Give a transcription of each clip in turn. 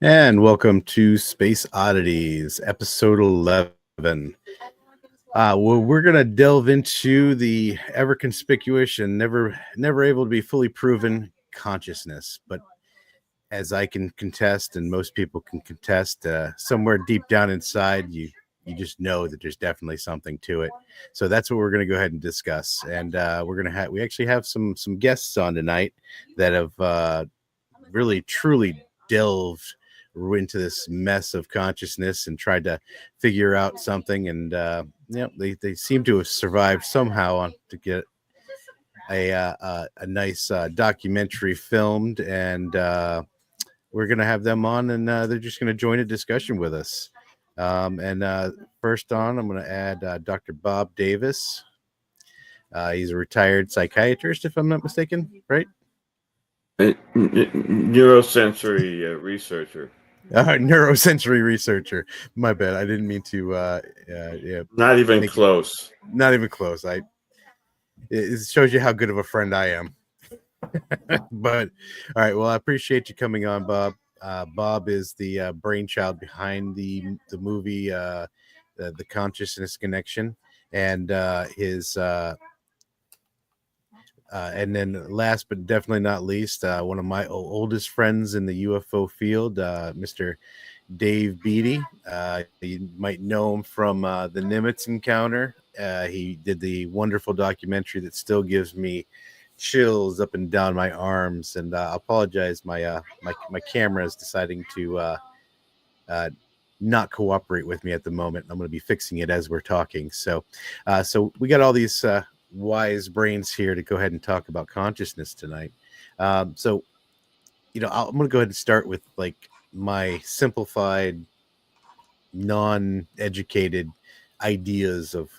And welcome to Space Oddities, episode 11. Well, we're going to delve into the ever conspicuous and never able to be fully proven consciousness. But as I can contest, and most people can contest, somewhere deep down inside, you just know that there's definitely something to it. So that's what we're going to go ahead and discuss. And we actually have some guests on tonight that have really truly delved into this mess of consciousness and tried to figure out something. And they seem to have survived somehow to get a nice documentary filmed. And we're going to have them on, and they're just going to join a discussion with us. And first on, I'm going to add Dr. Bob Davis. He's a retired psychiatrist, if I'm not mistaken, right? Neurosensory researcher. Neurosensory researcher. My bad. I didn't mean to. Yeah, Not even close. Not even close. It shows you how good of a friend I am. But all right. Well, I appreciate you coming on, Bob. Bob is the brainchild behind the movie, the Consciousness Connection, and his. And then last but definitely not least, one of my oldest friends in the UFO field, Mr. Dave Beatty. You might know him from the Nimitz encounter. He did the wonderful documentary that still gives me chills up and down my arms. And I apologize, my camera is deciding to not cooperate with me at the moment. I'm going to be fixing it as we're talking. So we got all these wise brains here to go ahead and talk about consciousness tonight. I'm going to go ahead and start with like my simplified, non-educated ideas of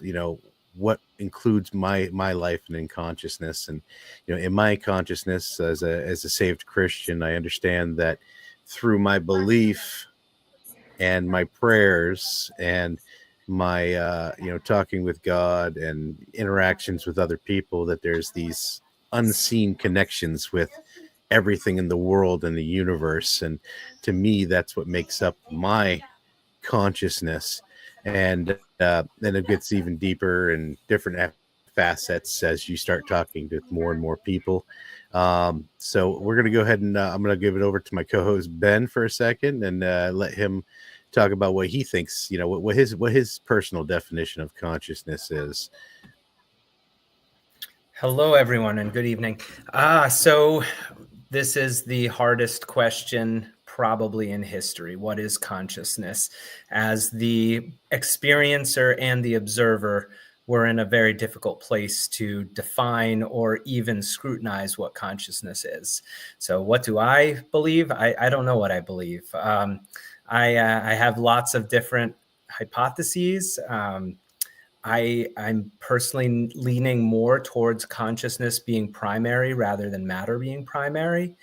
what includes my life and in consciousness. And in my consciousness as a saved Christian, I understand that through my belief and my prayers and my talking with God and interactions with other people, that there's these unseen connections with everything in the world and the universe. And to me, that's what makes up my consciousness. And then it gets even deeper and different facets as you start talking to more and more people. So we're going to go ahead and I'm going to give it over to my co-host Ben for a second and let him talk about what he thinks, what his personal definition of consciousness is. Hello, everyone, and good evening. So this is the hardest question probably in history. What is consciousness? As the experiencer and the observer, we're in a very difficult place to define or even scrutinize what consciousness is. So what do I believe? I don't know what I believe. I have lots of different hypotheses. I'm personally leaning more towards consciousness being primary rather than matter being primary,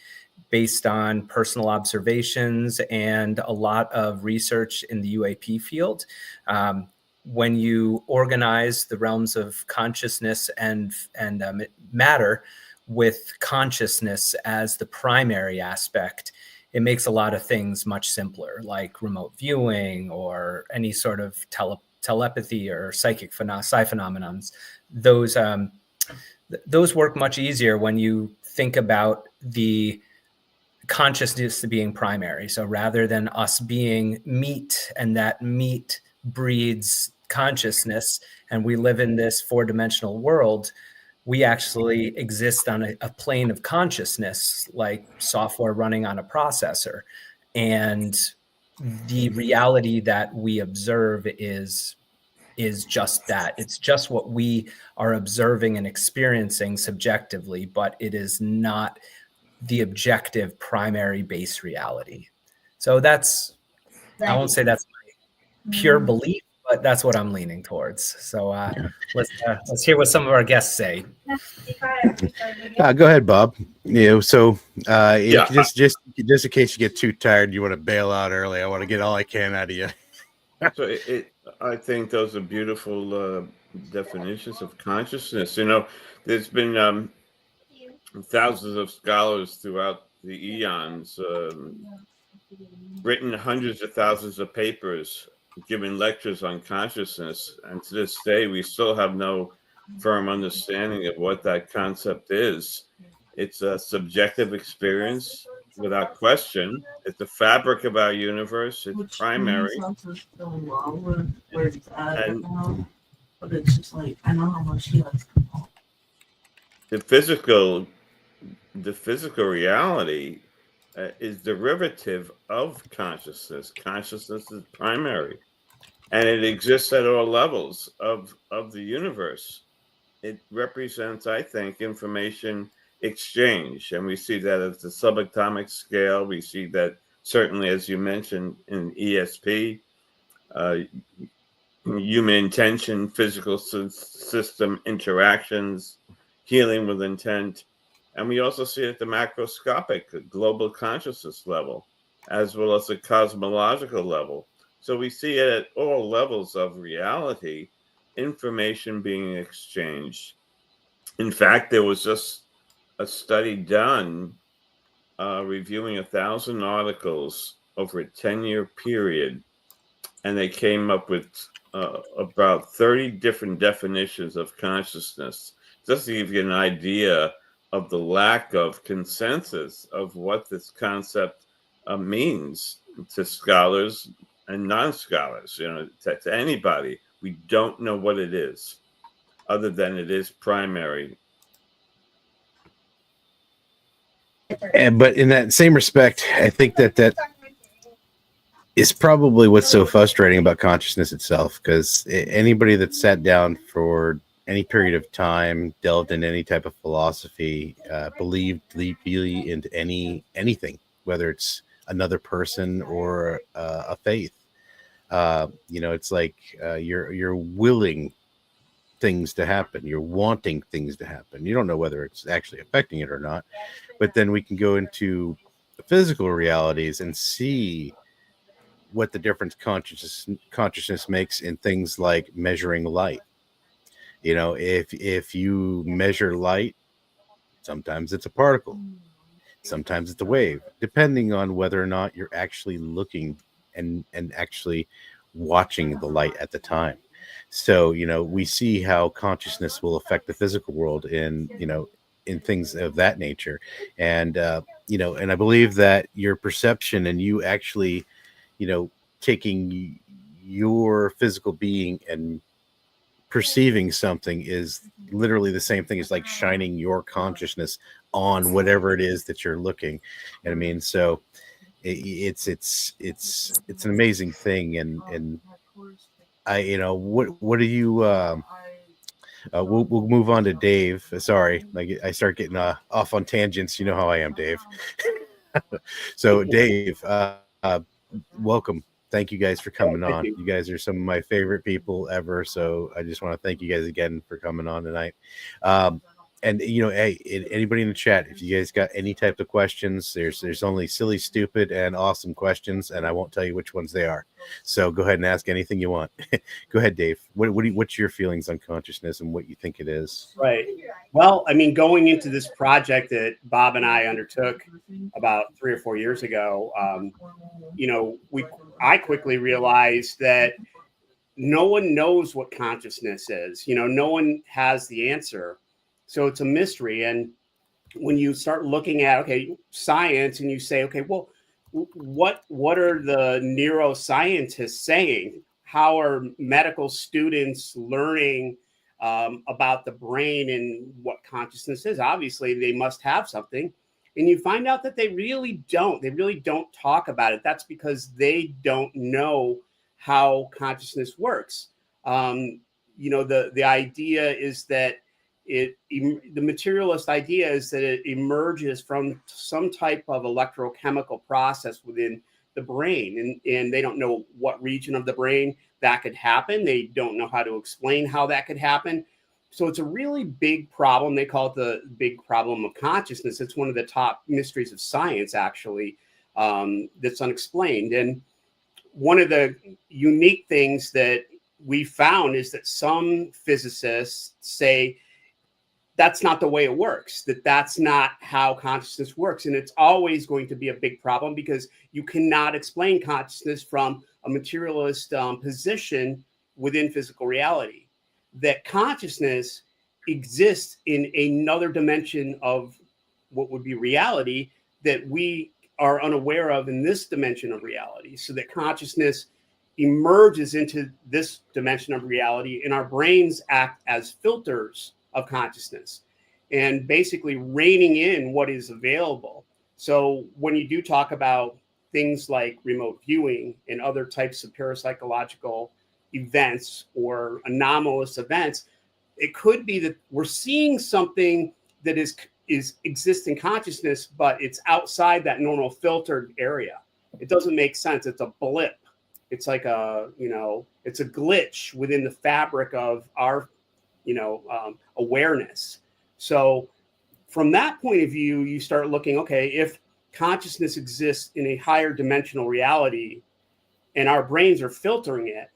based on personal observations and a lot of research in the UAP field. When you organize the realms of consciousness and matter with consciousness as the primary aspect, it makes a lot of things much simpler, like remote viewing or any sort of telepathy or psychic phenomenons. Those work much easier when you think about the consciousness being primary. So rather than us being meat and that meat breeds consciousness and we live in this four-dimensional world, we actually exist on a plane of consciousness, like software running on a processor. And the reality that we observe is just that. It's just what we are observing and experiencing subjectively, but it is not the objective primary base reality. So I won't say that's my pure belief, but that's what I'm leaning towards. So let's hear what some of our guests say. Go ahead, Bob. Just in case you get too tired, you want to bail out early. I want to get all I can out of you. So I think those are beautiful definitions of consciousness. There's been thousands of scholars throughout the eons written hundreds of thousands of papers, given lectures on consciousness, and to this day, we still have no firm understanding of what that concept is. It's a subjective experience without question. It's the fabric of our universe. It's primary. Where it's at right And now, but it's just like I know how much he likes football. the physical reality is derivative of consciousness. Consciousness is primary, and it exists at all levels of the universe. It represents, I think, information exchange, and we see that at the subatomic scale. We see that certainly, as you mentioned, in ESP, uh, human intention, physical system interactions, healing with intent. And we also see it at the macroscopic global consciousness level, as well as the cosmological level. So we see it at all levels of reality, information being exchanged. In fact, there was just a study done reviewing 1,000 articles over a 10-year period, and they came up with about 30 different definitions of consciousness, just to give you an idea of the lack of consensus of what this concept means to scholars and non-scholars, to anybody. We don't know what it is, other than it is primary. But in that same respect, I think that is probably what's so frustrating about consciousness itself, because anybody that sat down for any period of time, delved into any type of philosophy, believed deeply into anything, whether it's another person or a faith. It's like you're willing things to happen. You're wanting things to happen. You don't know whether it's actually affecting it or not. But then we can go into the physical realities and see what the difference consciousness makes in things like measuring light. If you measure light, sometimes it's a particle, sometimes it's a wave, depending on whether or not you're actually looking and actually watching the light at the time. So we see how consciousness will affect the physical world in things of that nature. And and I believe that your perception and you actually taking your physical being and perceiving something is literally the same thing as like shining your consciousness on whatever it is that you're looking. And I mean, so it's an amazing thing. And I, what do you, we'll move on to Dave. Sorry, like I start getting off on tangents. You know how I am, Dave. So Dave, welcome. Thank you guys for coming on. You guys are some of my favorite people ever. So I just want to thank you guys again for coming on tonight. And hey, anybody in the chat, if you guys got any type of questions, there's only silly, stupid, and awesome questions, and I won't tell you which ones they are. So go ahead and ask anything you want. Go ahead, Dave. What's your feelings on consciousness and what you think it is? Right. Well, I mean, going into this project that Bob and I undertook about 3 or 4 years ago, I quickly realized that no one knows what consciousness is. No one has the answer. So it's a mystery. And when you start looking at, science, and you say, well, what are the neuroscientists saying? How are medical students learning about the brain and what consciousness is? Obviously, they must have something. And you find out that they really don't. They really don't talk about it. That's because they don't know how consciousness works. The idea is that the materialist idea is that it emerges from some type of electrochemical process within the brain, and they don't know what region of the brain that could happen. They don't know how to explain how that could happen. So it's a really big problem. They call it the big problem of consciousness. It's one of the top mysteries of science, actually, that's unexplained. And one of the unique things that we found is that some physicists say that's not the way it works, that's not how consciousness works. And it's always going to be a big problem because you cannot explain consciousness from a materialist position within physical reality. That consciousness exists in another dimension of what would be reality that we are unaware of in this dimension of reality. So that consciousness emerges into this dimension of reality, and our brains act as filters of consciousness and basically reining in what is available. So when you do talk about things like remote viewing and other types of parapsychological events or anomalous events, it could be that we're seeing something that is exists in consciousness, but it's outside that normal filtered area. It doesn't make sense. It's a blip. It's like a, it's a glitch within the fabric of our, awareness. So from that point of view, you start looking, okay, if consciousness exists in a higher dimensional reality and our brains are filtering it,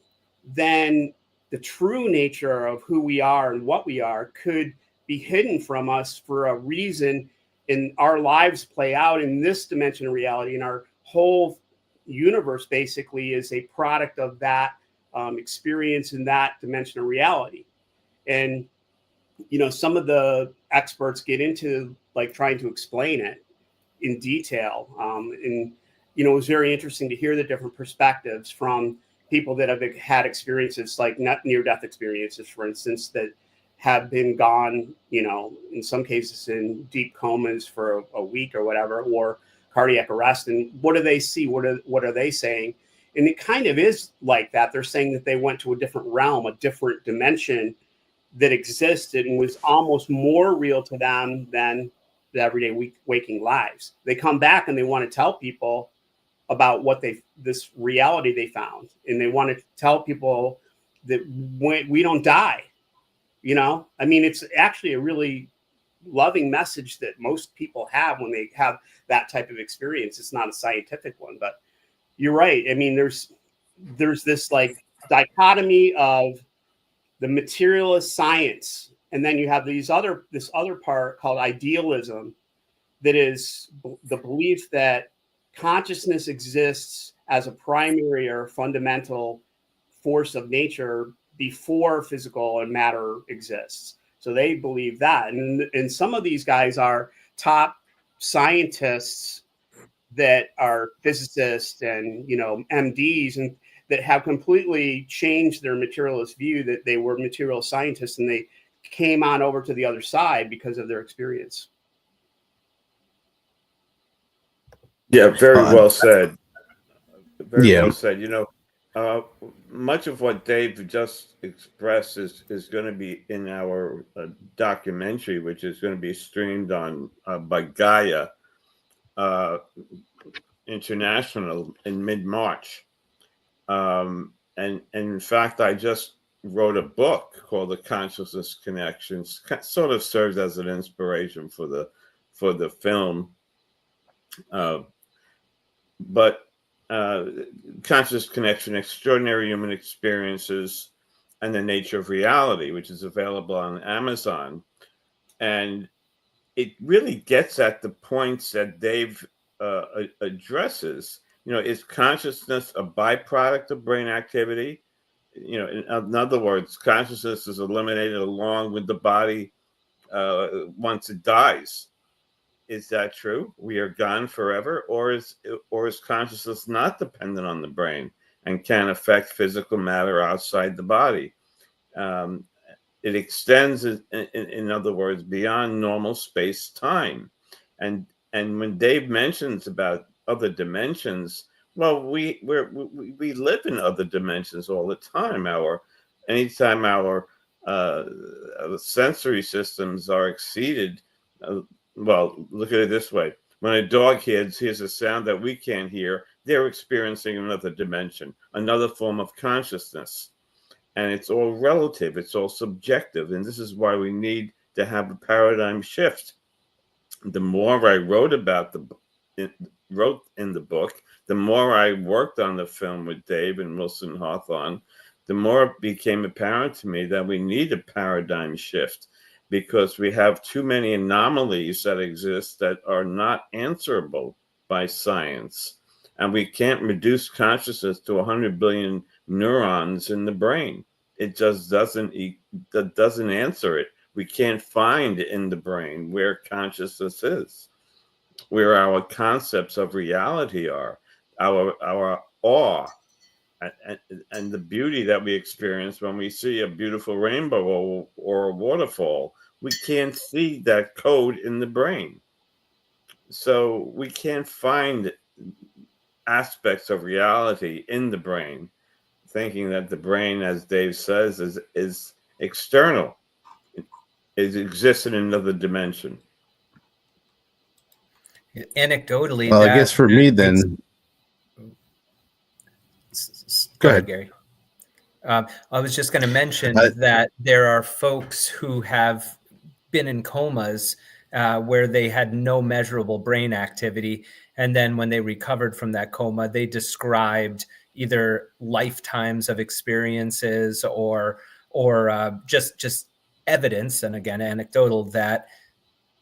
then the true nature of who we are and what we are could be hidden from us for a reason, and our lives play out in this dimension of reality, and our whole universe basically is a product of that experience in that dimension of reality. And some of the experts get into like trying to explain it in detail, and it was very interesting to hear the different perspectives from people that have had experiences like near-death experiences, for instance, that have been gone, in some cases in deep comas for a week or whatever, or cardiac arrest. And what do they see? What are they saying? And it kind of is like that. They're saying that they went to a different realm, a different dimension that existed and was almost more real to them than the everyday waking lives. They come back and they want to tell people about this reality they found. And they want to tell people that we don't die. It's actually a really loving message that most people have when they have that type of experience. It's not a scientific one, but you're right. There's this like dichotomy of the materialist science, and then you have this other part called idealism, that is the belief that consciousness exists as a primary or fundamental force of nature before physical and matter exists. So they believe that. And some of these guys are top scientists that are physicists and, MDs, and that have completely changed their materialist view, that they were material scientists and they came on over to the other side because of their experience. Yeah, very well said. Very Yeah. well said. Much of what Dave just expressed is going to be in our documentary, which is going to be streamed on by Gaia International in mid-March. And in fact, I just wrote a book called The Consciousness Connections. Sort of serves as an inspiration for the film. But Conscious Connection, Extraordinary Human Experiences, and the Nature of Reality, which is available on Amazon. And it really gets at the points that Dave addresses. Is consciousness a byproduct of brain activity? In other words, consciousness is eliminated along with the body once it dies. Is that true? We are gone forever, or is consciousness not dependent on the brain and can affect physical matter outside the body? It extends, in other words, beyond normal space-time. And when Dave mentions about other dimensions, well, we live in other dimensions all the time. Anytime our sensory systems are exceeded. Well, look at it this way. When a dog hears a sound that we can't hear, they're experiencing another dimension, another form of consciousness. And it's all relative. It's all subjective. And this is why we need to have a paradigm shift. The more I wrote in the book, the more I worked on the film with Dave and Wilson Hawthorne, the more it became apparent to me that we need a paradigm shift. because we have too many anomalies that exist that are not answerable by science. And we can't reduce consciousness to 100 billion neurons in the brain. It just doesn't answer it. We can't find in the brain where consciousness is, where our concepts of reality are, our awe, and the beauty that we experience when we see a beautiful rainbow or a waterfall. We can't see that code in the brain. So we can't find aspects of reality in the brain, thinking that the brain, as Dave says, is external. It exists in another dimension. Anecdotally, Well, I that guess for me then, go ahead, ahead. Gary. I was just going to mention I- that there are folks who have been in comas where they had no measurable brain activity, and then when they recovered from that coma, they described either lifetimes of experiences or just evidence, and again anecdotal, that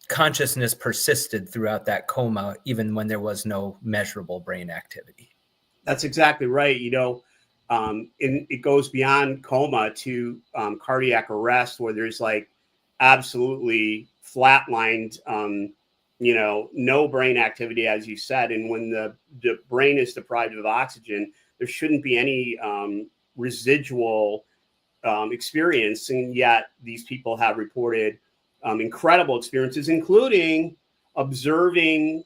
consciousness persisted throughout that coma even when there was no measurable brain activity. That's exactly right. It goes beyond coma to cardiac arrest, where there's like absolutely flatlined, no brain activity, as you said. And when the brain is deprived of oxygen, there shouldn't be any residual experience. And yet these people have reported incredible experiences, including observing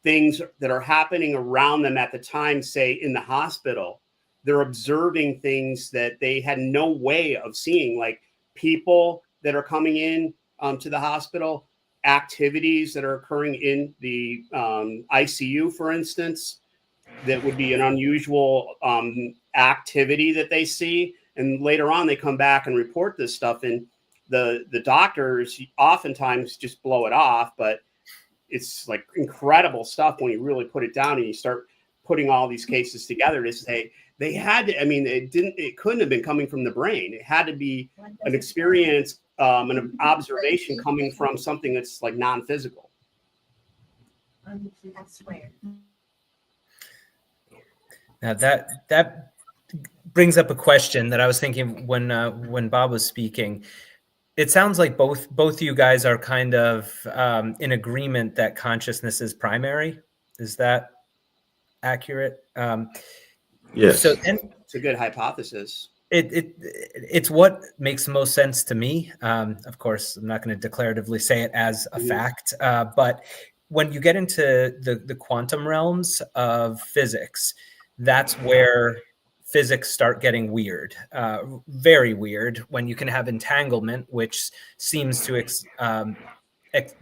things that are happening around them at the time, say in the hospital. They're observing things that they had no way of seeing, like people that are coming in to the hospital, activities that are occurring in the ICU, for instance, that would be an unusual activity that they see. And later on, they come back and report this stuff. And the doctors oftentimes just blow it off, but it's like incredible stuff when you really put it down and you start putting all these cases together to say they had to, it couldn't have been coming from the brain. It had to be an experience, an observation coming from something that's like non-physical. Now that brings up a question that I was thinking when Bob was speaking. It sounds like both of you guys are kind of in agreement that consciousness is primary. Is that accurate? Yes. So, and it's a good hypothesis. It's what makes most sense to me. Of course, I'm not going to declaratively say it as a fact, but when you get into the quantum realms of physics, that's where physics start getting weird, very weird, when you can have entanglement, which seems to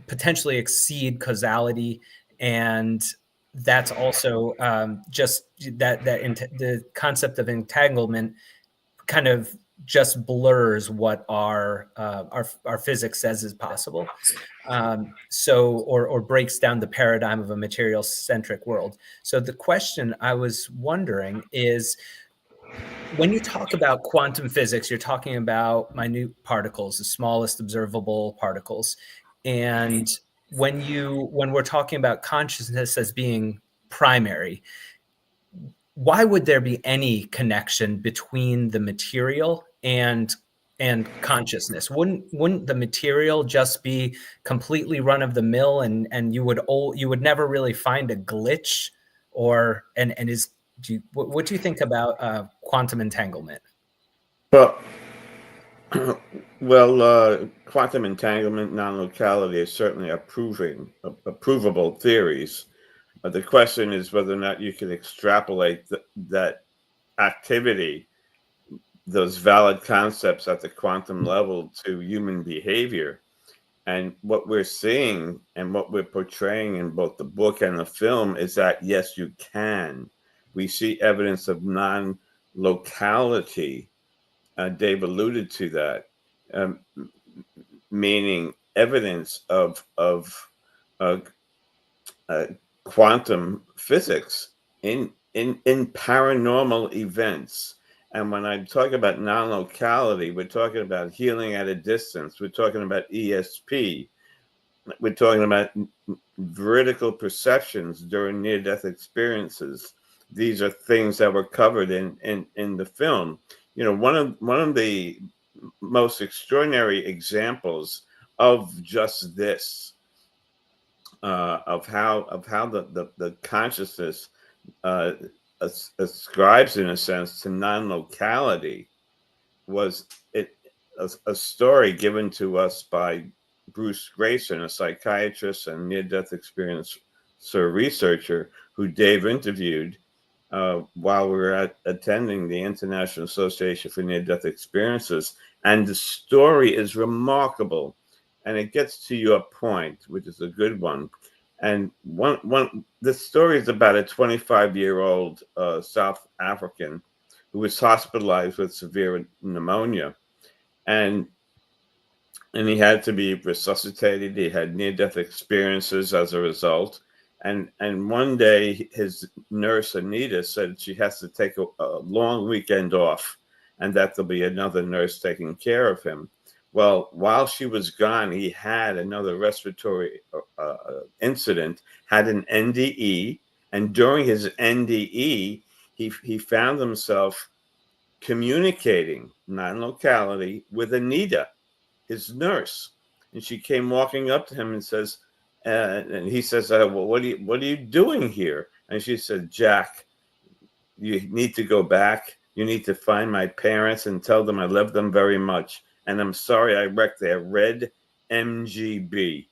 potentially exceed causality. And that's also just the concept of entanglement kind of just blurs what our physics says is possible. Or breaks down the paradigm of a material centric world. So the question I was wondering is, when you talk about quantum physics, you're talking about minute particles, the smallest observable particles. And when we're talking about consciousness as being primary, why would there be any connection between the material and consciousness? Wouldn't the material just be completely run of the mill, and you would never really find a glitch? Or what do you think about quantum entanglement? Well, quantum entanglement, non-locality is certainly provable theories. The question is whether or not you can extrapolate that activity, those valid concepts at the quantum level, to human behavior. And what we're seeing and what we're portraying in both the book and the film is that, yes, you can. We see evidence of non-locality. Dave alluded to that, meaning evidence of quantum physics in paranormal events. And when I talk about non-locality, we're talking about healing at a distance. We're talking about ESP. We're talking about veridical perceptions during near-death experiences. These are things that were covered in the film. You know, one of the most extraordinary examples of just this, of how the consciousness uh, ascribes, in a sense, to non-locality, was a story given to us by Bruce Grayson, a psychiatrist and near-death experience researcher who Dave interviewed while we were attending the International Association for Near-Death Experiences. And the story is remarkable, and it gets to your point, which is a good one. And the story is about a 25-year-old South African who was hospitalized with severe pneumonia, and he had to be resuscitated. He had near-death experiences as a result. And one day, his nurse Anita said she has to take a long weekend off, and that there'll be another nurse taking care of him. Well, while she was gone, he had another respiratory incident, had an NDE, and during his NDE, he found himself communicating non-locality with Anita, his nurse, and she came walking up to him and says, and he says, "Well, what are you doing here?" And she said, "Jack, you need to go back. You need to find my parents and tell them I love them very much, and I'm sorry I wrecked their red MGB."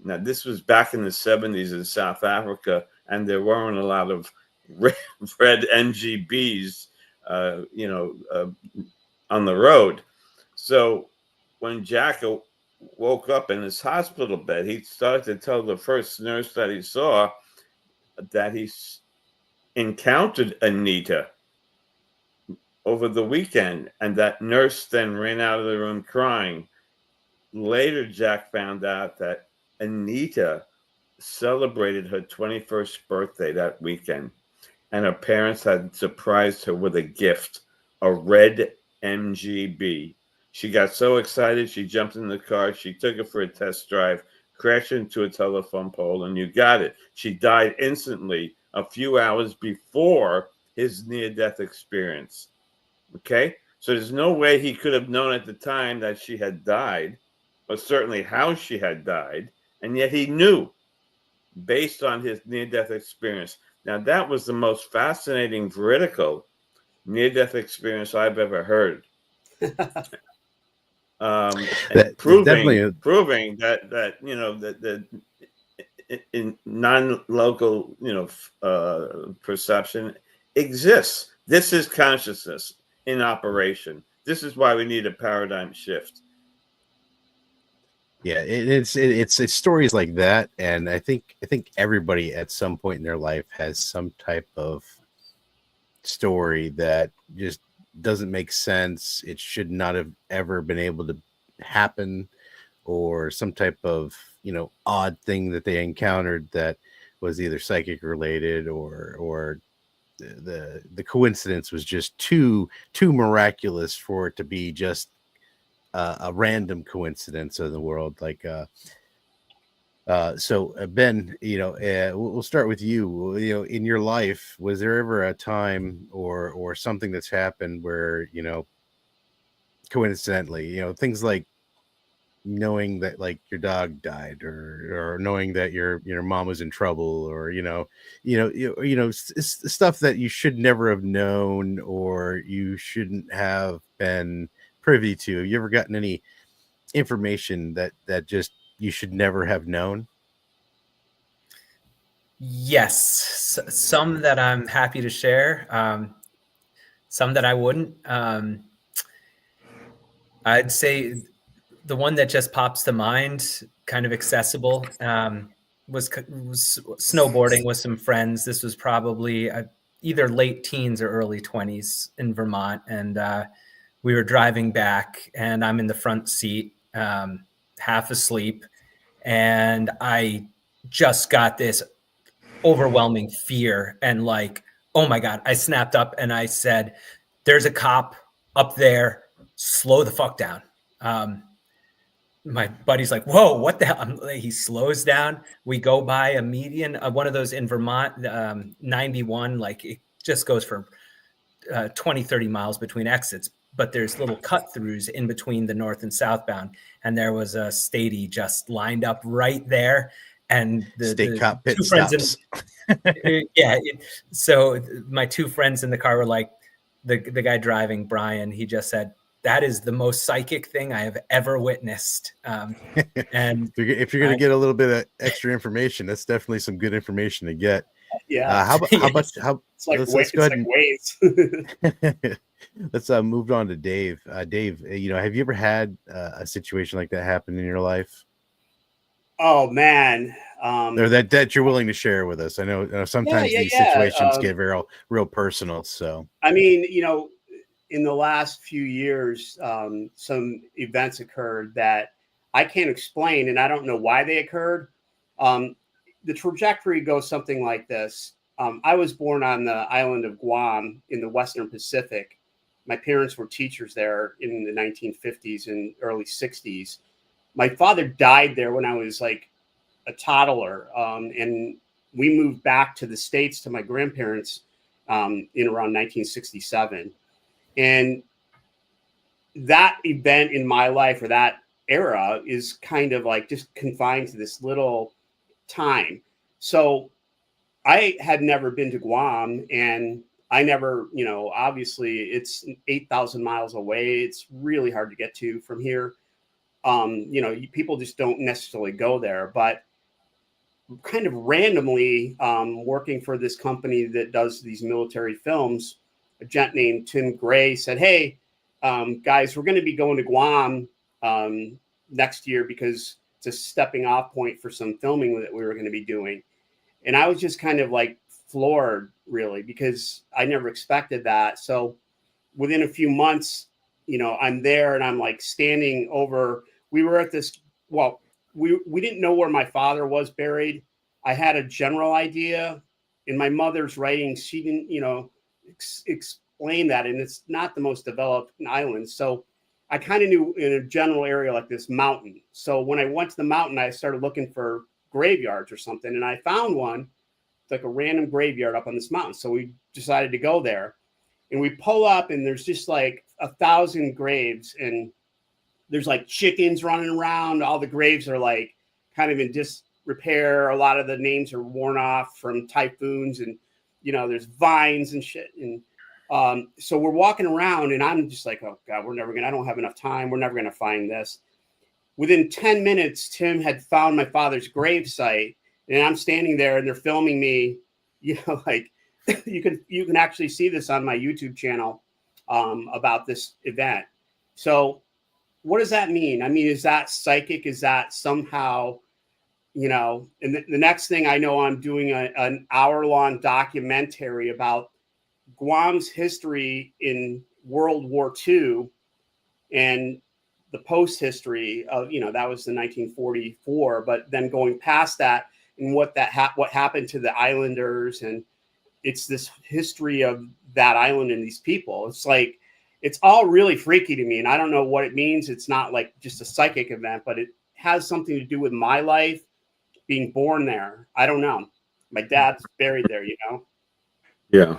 Now, this was back in the 70s in South Africa, and there weren't a lot of red MGBs, on the road. So when Jack woke up in his hospital bed, he started to tell the first nurse that he saw that he encountered Anita over the weekend, and that nurse then ran out of the room crying. Later, Jack found out that Anita celebrated her 21st birthday that weekend, and her parents had surprised her with a gift, a red MGB. She got so excited, she jumped in the car, she took it for a test drive, crashed into a telephone pole, and you got it. She died instantly a few hours before his near-death experience. Okay? So there's no way he could have known at the time that she had died, or certainly how she had died, and yet he knew based on his near-death experience. Now, that was the most fascinating veridical near-death experience I've ever heard. Proving that you know that in non-local perception exists. This is consciousness in operation. This is why we need a paradigm shift. Yeah, it's stories like that, and I think everybody at some point in their life has some type of story that just doesn't make sense. It should not have ever been able to happen, or some type of odd thing that they encountered that was either psychic related, or the coincidence was just too miraculous for it to be just a random coincidence in the world. Like Ben, we'll start with you. In your life, was there ever a time or something that's happened where coincidentally, things like knowing that like your dog died, or knowing that your mom was in trouble, or stuff that you should never have known, or you shouldn't have been privy to? Have you ever gotten any information that just you should never have known? Yes, some that I'm happy to share, some that I wouldn't. I'd say the one that just pops to mind, kind of accessible, was snowboarding with some friends. This was probably either late teens or early 20s in Vermont, and we were driving back, and I'm in the front seat, half asleep, and I just got this overwhelming fear, and like, oh my God, I snapped up and I said, there's a cop up there. Slow the fuck down. My buddy's like, whoa, what the hell? He slows down. We go by a median, one of those in Vermont, 91, like it just goes for 20, 30 miles between exits, but there's little cut throughs in between the north and southbound. And there was a statey just lined up right there. And State cop pit two friends stops. So my two friends in the car were like, the guy driving, Brian, he just said, that is the most psychic thing I have ever witnessed. And if you're going to get a little bit of extra information, that's definitely some good information to get. Yeah. How about it's like let's go ahead waves. let's move on to Dave. Dave, have you ever had a situation like that happen in your life? Oh man. Or that you're willing to share with us? I know sometimes these situations get real personal. So I mean, in the last few years, some events occurred that I can't explain, and I don't know why they occurred. The trajectory goes something like this. I was born on the island of Guam in the Western Pacific. My parents were teachers there in the 1950s and early 60s. My father died there when I was like a toddler, and we moved back to the States to my grandparents in around 1967. And that event in my life, or that era, is kind of like just confined to this little time. So I had never been to Guam, and I never, obviously it's 8,000 miles away. It's really hard to get to from here. People just don't necessarily go there, but kind of randomly working for this company that does these military films, a gent named Tim Gray said, hey, guys, we're going to be going to Guam next year because it's a stepping off point for some filming that we were going to be doing. And I was just kind of like floored, really, because I never expected that. So within a few months, I'm there and I'm like standing over. We were at this, well, we didn't know where my father was buried. I had a general idea. In my mother's writings, she didn't, explain that, and it's not the most developed island. So I kind of knew in a general area like this mountain. So when I went to the mountain, I started looking for graveyards or something, and I found one. It's like a random graveyard up on this mountain. So we decided to go there, and we pull up, and there's just like 1,000 graves, and there's like chickens running around. All the graves are like kind of in disrepair. A lot of the names are worn off from typhoons, and there's vines and shit. And so we're walking around, and I'm just like, oh God, I don't have enough time. We're never going to find this. Within 10 minutes, Tim had found my father's grave site, and I'm standing there, and they're filming me, like you can actually see this on my YouTube channel about this event. So what does that mean? I mean, is that psychic? Is that somehow, and the next thing I know, I'm doing an hour-long documentary about Guam's history in World War II and the post history of, that was the 1944, but then going past that and what happened to the islanders. And it's this history of that island and these people. It's like, it's all really freaky to me. And I don't know what it means. It's not like just a psychic event, but it has something to do with my life being born there. I don't know. My dad's buried there, Yeah.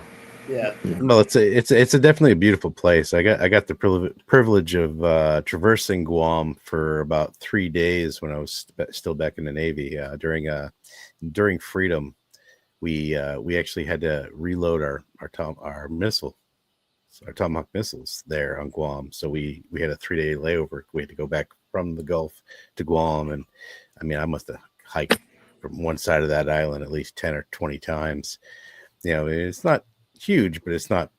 Yeah. Well, it's a definitely a beautiful place. I got the privilege of traversing Guam for about 3 days when I was still back in the Navy. During freedom, we actually had to reload our Tomahawk missiles there on Guam. So we had a 3-day layover. We had to go back from the Gulf to Guam, and I mean, I must have hiked from one side of that island at least 10 or 20 times. It's not huge, but it's not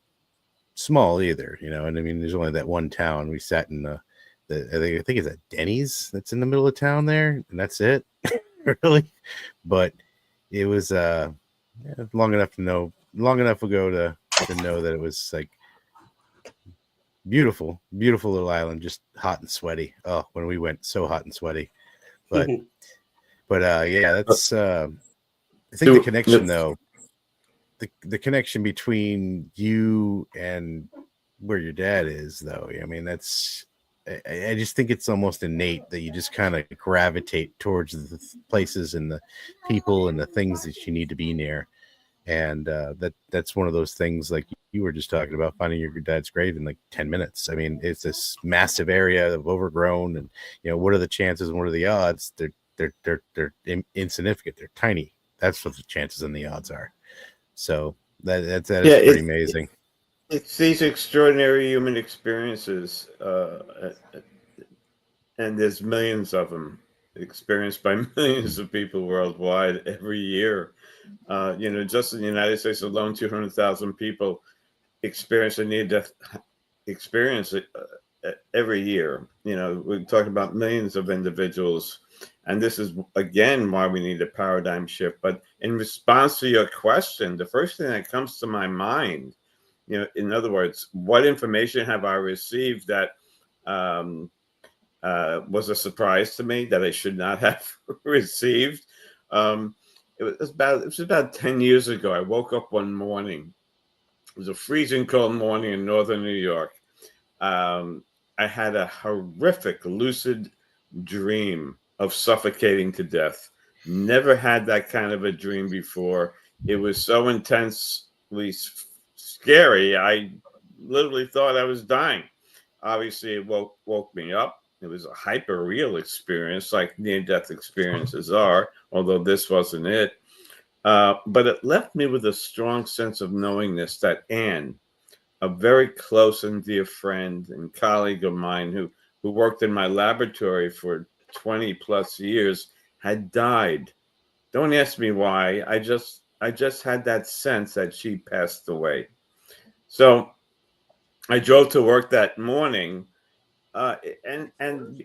small either, and I mean, there's only that one town. We sat in I think it's at Denny's that's in the middle of town there, and that's it. Really, but it was long enough ago to know that it was like beautiful little island, just hot and sweaty. Oh, when we went, so hot and sweaty. But yeah, that's I think the connection though, the connection between you and where your dad is, though. I mean, I just think it's almost innate that you just kind of gravitate towards the places and the people and the things that you need to be near. And that's one of those things, like you were just talking about, finding your dad's grave in like 10 minutes. I mean, it's this massive area of overgrown, and what are the chances and what are the odds? They're insignificant. They're tiny. That's what the chances and the odds are. So that Yeah, is pretty amazing. it's these extraordinary human experiences, and there's millions of them experienced by millions of people worldwide every year. Just in the United States alone, 200,000 people experience a near-death experience every year. We're talking about millions of individuals, and this is again why we need a paradigm shift. But in response to your question, the first thing that comes to my mind, in other words, what information have I received that was a surprise to me that I should not have received? It was about 10 years ago. I woke up one morning. It was a freezing cold morning in northern New York. I had a horrific lucid dream of suffocating to death. Never had that kind of a dream before. It was so intensely scary. I literally thought I was dying. Obviously, it woke me up. It was a hyper real experience, like near death experiences are, although this wasn't it. But it left me with a strong sense of knowingness that Anne, a very close and dear friend and colleague of mine who worked in my laboratory for 20 plus years, had died. Don't ask me why. I just had that sense that she passed away. So I drove to work that morning, and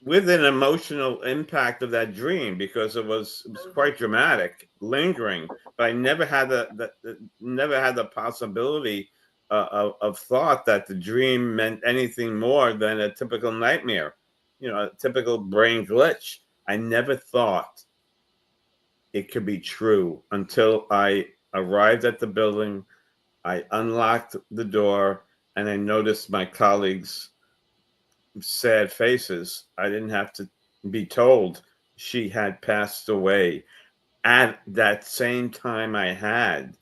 with an emotional impact of that dream, because it was quite dramatic, lingering. But I never had the possibility of thought that the dream meant anything more than a typical nightmare, a typical brain glitch. I never thought it could be true until I arrived at the building. I unlocked the door and I noticed my colleagues' sad faces. I didn't have to be told she had passed away. At that same time, I had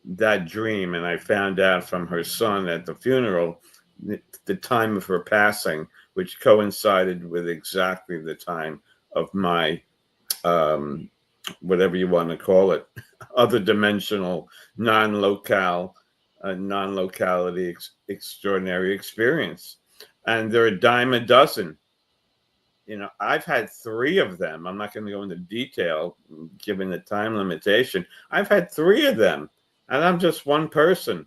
that dream, and I found out from her son at the funeral the time of her passing, which coincided with exactly the time of my whatever you want to call it, other dimensional, non-locality extraordinary experience. And they're a dime a dozen. I've had 3 of them. I'm not going to go into detail given the time limitation. I've had 3 of them, and I'm just one person,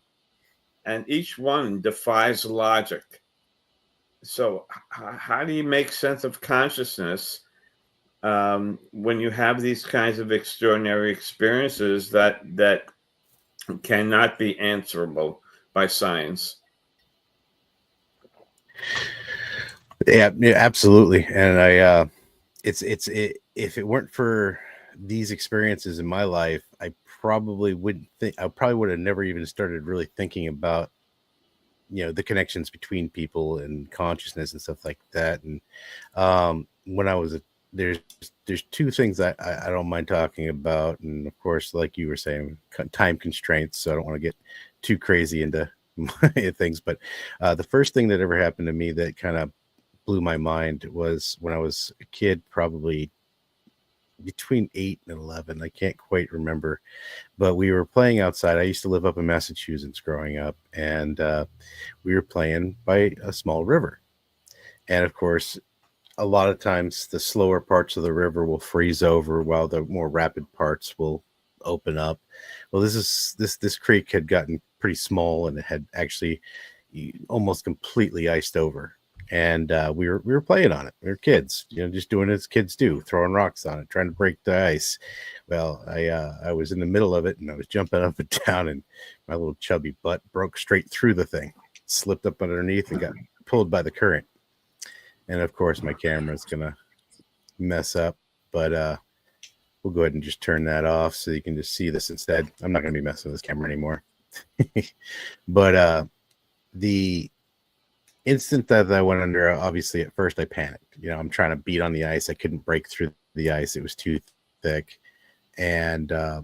and each one defies logic. So how do you make sense of consciousness when you have these kinds of extraordinary experiences that cannot be answerable by science? Yeah, absolutely. And if it weren't for these experiences in my life, I probably would have never even started really thinking about the connections between people and consciousness and stuff like that. And when I was there's 2 things I don't mind talking about, and of course, like you were saying, time constraints, so I don't want to get too crazy into things. But the first thing that ever happened to me that kind of blew my mind was when I was a kid, probably between 8 and 11. I can't quite remember, but we were playing outside. I used to live up in Massachusetts growing up, and we were playing by a small river. And of course, a lot of times the slower parts of the river will freeze over while the more rapid parts will open up. Well, this creek had gotten pretty small, and it had actually almost completely iced over. And we were playing on it. We were kids, just doing as kids do, throwing rocks on it, trying to break the ice. Well, I was in the middle of it, and I was jumping up and down, and my little chubby butt broke straight through the thing, slipped up underneath, and got pulled by the current. And of course, my camera's gonna mess up, but we'll go ahead and just turn that off so you can just see this instead. I'm not gonna be messing with this camera anymore. But the instant that I went under, obviously at first I panicked. I'm trying to beat on the ice. I couldn't break through the ice. It was too thick. And I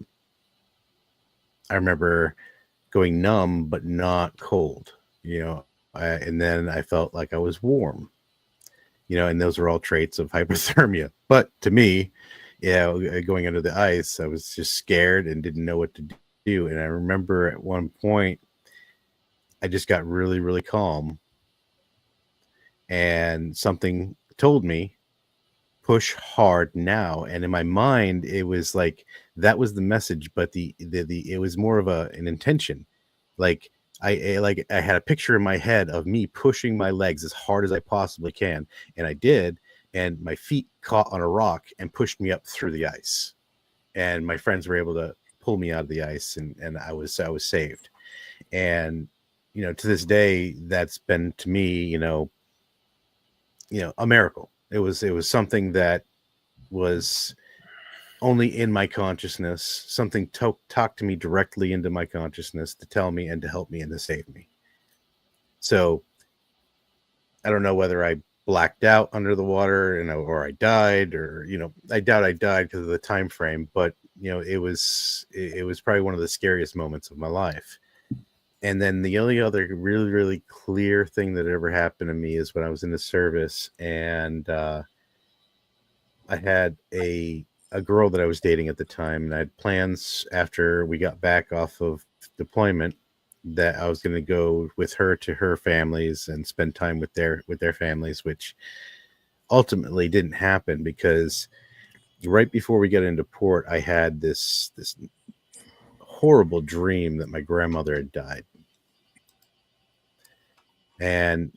remember going numb, but not cold, and then I felt like I was warm, and those are all traits of hypothermia. But to me, going under the ice, I was just scared and didn't know what to do. And I remember at one point, I just got really, really calm. And something told me, push hard now. And in my mind, it was like that was the message, but the it was more of an intention. Like I had a picture in my head of me pushing my legs as hard as I possibly can, and I did, and my feet caught on a rock and pushed me up through the ice. And my friends were able to pull me out of the ice, and I was saved. And to this day, that's been to me, a miracle. It was something that was only in my consciousness. Something talked to me directly into my consciousness to tell me and to help me and to save me. So I don't know whether I blacked out under the water, or I died, or I doubt I died because of the time frame. But it was probably one of the scariest moments of my life. And then the only other really, really clear thing that ever happened to me is when I was in the service, and I had a girl that I was dating at the time, and I had plans after we got back off of deployment that I was going to go with her to her families and spend time with their families, which ultimately didn't happen because right before we got into port, I had this horrible dream that my grandmother had died. And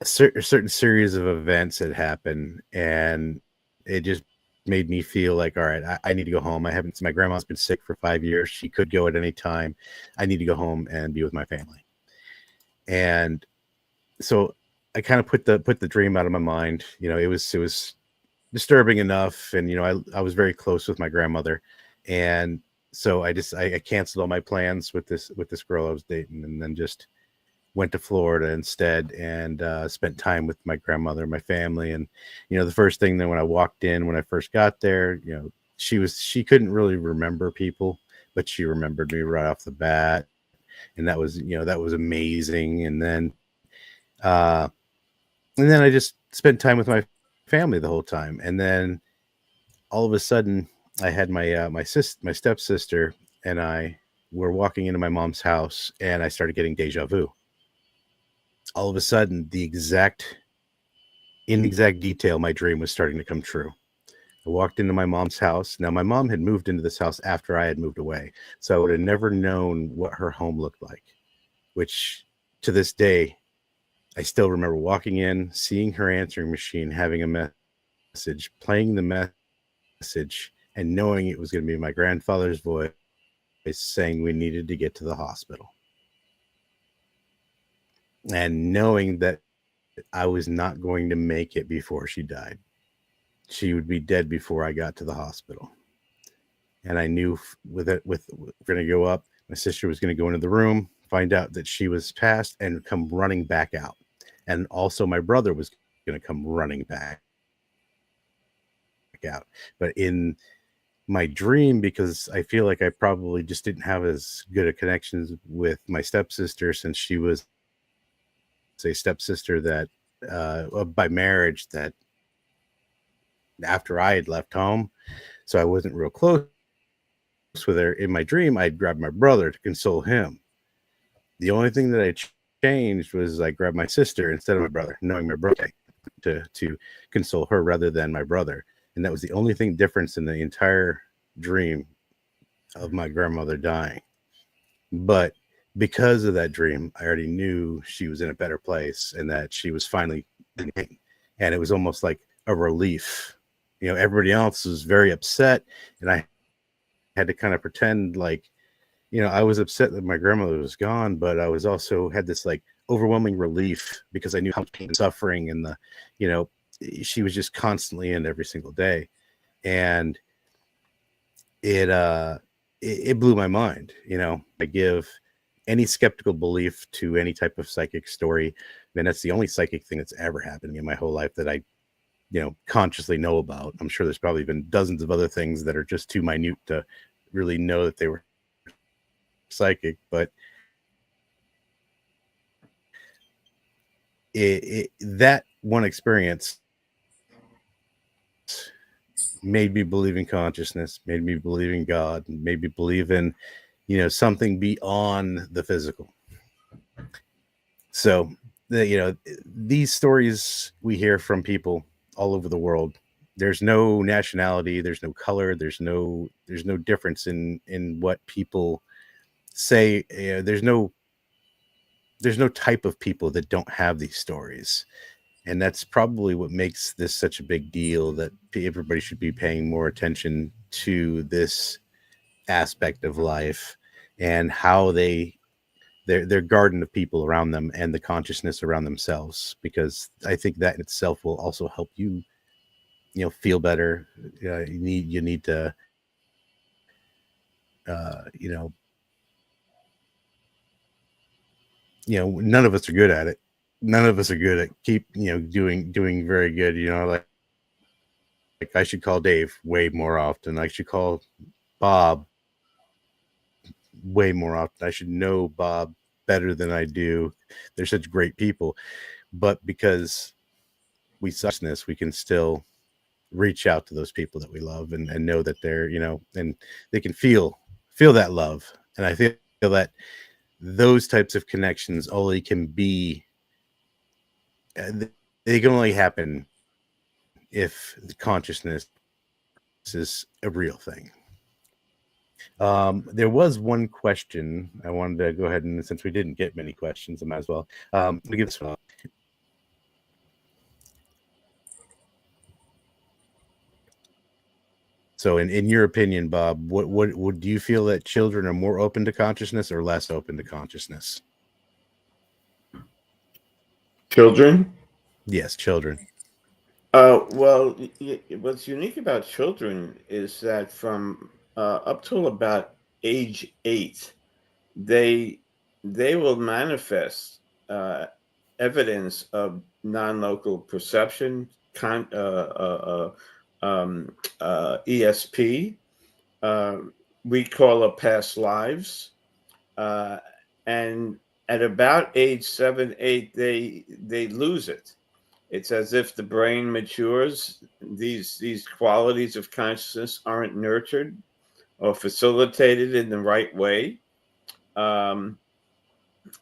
a certain series of events had happened, and it just made me feel like, all right, I need to go home. My grandma's been sick for 5 years. She could go at any time. I need to go home and be with my family. And so I kind of put the dream out of my mind. It was disturbing enough. And, I was very close with my grandmother. And so I canceled all my plans with this girl I was dating, and then just went to Florida instead, and spent time with my grandmother and my family. And the first thing that when I first got there, she couldn't really remember people, but she remembered me right off the bat, and that was amazing. And then I just spent time with my family the whole time. And then all of a sudden, I had my stepsister and I were walking into my mom's house, and I started getting deja vu. All of a sudden, in exact detail, my dream was starting to come true. I walked into my mom's house. Now, my mom had moved into this house after I had moved away, so I would have never known what her home looked like, which to this day, I still remember walking in, seeing her answering machine, having a message, playing the message, and knowing it was going to be my grandfather's voice saying we needed to get to the hospital. And knowing that I was not going to make it before she died. She would be dead before I got to the hospital. And I knew we're going to go up. My sister was going to go into the room, find out that she was passed, and come running back out. And also my brother was going to come running back out. But in my dream, because I feel like I probably just didn't have as good a connections with my stepsister, since she was a stepsister that by marriage, that after I had left home, so I wasn't real close with her. In my dream, I'd grab my brother to console him. The only thing that I changed was I grabbed my sister instead of my brother, knowing my brother to console her rather than my brother. And that was the only difference in the entire dream of my grandmother dying. But because of that dream, I already knew she was in a better place and that she was finally dead. And it was almost like a relief. Everybody else was very upset, and I had to kind of pretend like, I was upset that my grandmother was gone, but I was also had this like overwhelming relief because I knew how much pain and suffering and she was just constantly in every single day. And it blew my mind. I give any skeptical belief to any type of psychic story. Man, that's the only psychic thing that's ever happened to me in my whole life that I, consciously know about. I'm sure there's probably been dozens of other things that are just too minute to really know that they were psychic, but that one experience made me believe in consciousness, made me believe in God, made me believe in, something beyond the physical. So, these stories we hear from people all over the world. There's no nationality, there's no color, there's no difference in what people say. There's no type of people that don't have these stories. And that's probably what makes this such a big deal, that everybody should be paying more attention to this aspect of life and how their garden of people around them and the consciousness around themselves, because I think that in itself will also help you, feel better. You need to uh, you know none of us are good at it. None of us are good at doing very good. Like I should call Dave way more often. I should call Bob way more often. I should know Bob better than I do. They're such great people, but because we can still reach out to those people that we love, and know that they're, and they can feel that love. And I feel that those types of connections only can be, they can only happen if the consciousness is a real thing. There was one question I wanted to go ahead, and since we didn't get many questions, I might as well give this one. So, in your opinion, Bob, what would do you feel that children are more open to consciousness or less open to consciousness? Children? Yes, children. Well, what's unique about children is that from up till about age 8, they they will manifest evidence of non-local perception, ESP. Uh, we call it past lives, uh, and at about age 7, 8, they lose it. It's as if the brain matures. These qualities of consciousness aren't nurtured or facilitated in the right way, um,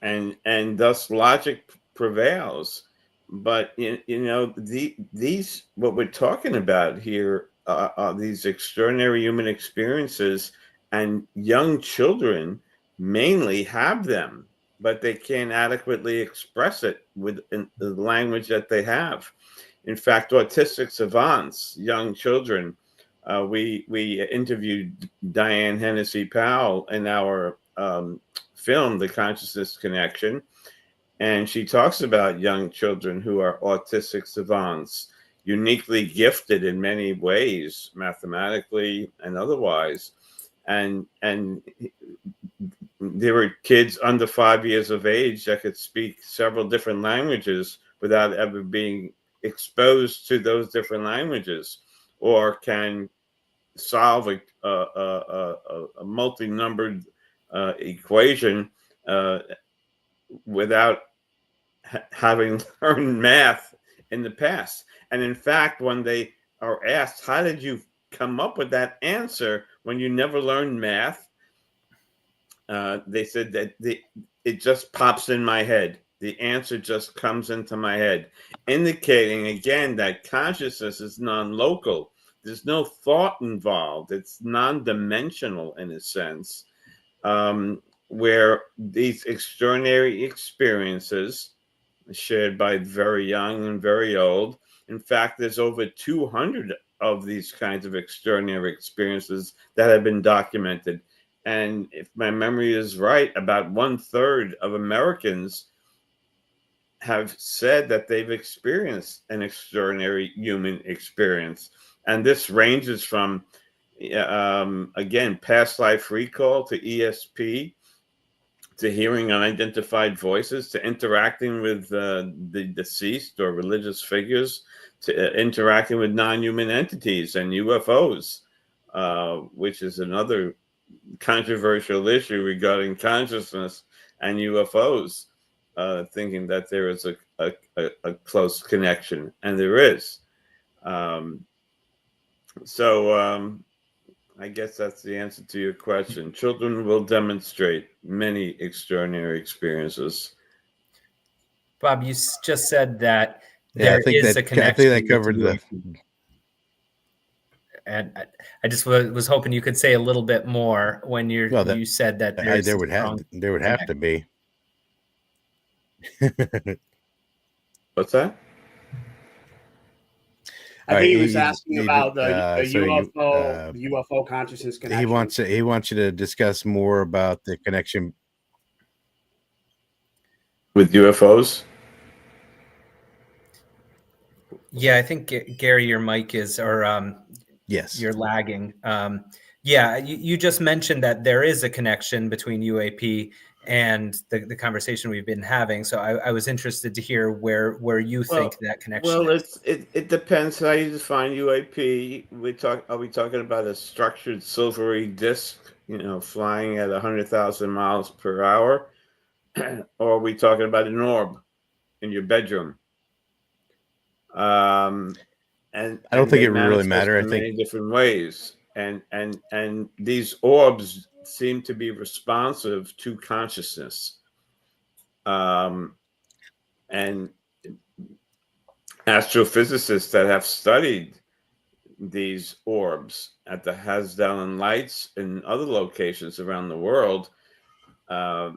and thus logic prevails. But these what we're talking about here are these extraordinary human experiences, and young children mainly have them, but they can't adequately express it with the language that they have. In fact, autistic savants, young children, we interviewed Diane Hennessy Powell in our film, The Consciousness Connection, and she talks about young children who are autistic savants, uniquely gifted in many ways, mathematically and otherwise. And there were kids under 5 years of age that could speak several different languages without ever being exposed to those different languages, or can solve a multi-numbered equation uh, without having learned math in the past. And in fact, when they are asked, how did you come up with that answer when you never learned math? They said that it just pops in my head. The answer just comes into my head, indicating again that consciousness is non-local. There's no thought involved. It's non-dimensional in a sense, where these extraordinary experiences shared by very young and very old. In fact, there's over 200 of these kinds of extraordinary experiences that have been documented. And if my memory is right, about 1/3 of Americans have said that they've experienced an extraordinary human experience. And this ranges from, again, past life recall to ESP to hearing unidentified voices, to interacting with the deceased or religious figures, to interacting with non-human entities and UFOs, which is another controversial issue regarding consciousness and UFOs, thinking that there is a close connection, and there is. I guess that's the answer to your question. Children will demonstrate many extraordinary experiences. Bob, you just said that Yeah, there is a connection. I think that covered the. And I just was hoping you could say a little bit more when you said that there would have to be. What's that? I think he was asking about the UFO consciousness connection. He wants you to discuss more about the connection with UFOs. Yeah, I think Gary, your mic is, or yes, you're lagging. Yeah, you just mentioned that there is a connection between UAP and the conversation we've been having. So I was interested to hear where you think that connection is. It depends how you define UAP. Are we talking about a structured silvery disc, flying at 100,000 miles per hour, or are we talking about an orb in your bedroom? And I don't think it really matters. In many different ways, and these orbs seem to be responsive to consciousness. And astrophysicists that have studied these orbs at the Hasdalen Lights and other locations around the world,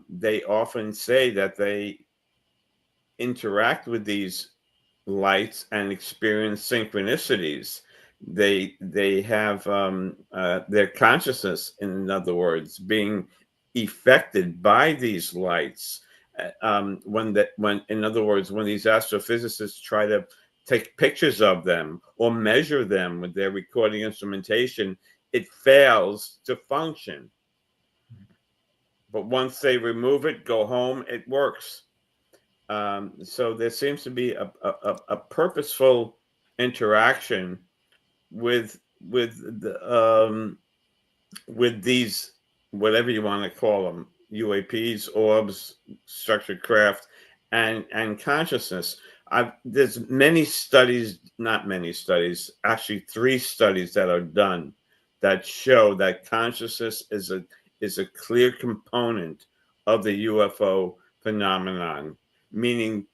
they often say that they interact with these lights and experience synchronicities. They have their consciousness, in other words, being affected by these lights. When in other words, when these astrophysicists try to take pictures of them or measure them with their recording instrumentation, it fails to function. But once they remove it, go home, it works. So there seems to be a purposeful interaction with these, whatever you want to call them, UAPs, orbs, structured craft, and consciousness. There's many studies, not many studies, actually 3 studies that are done that show that consciousness is a clear component of the UFO phenomenon. Meaning,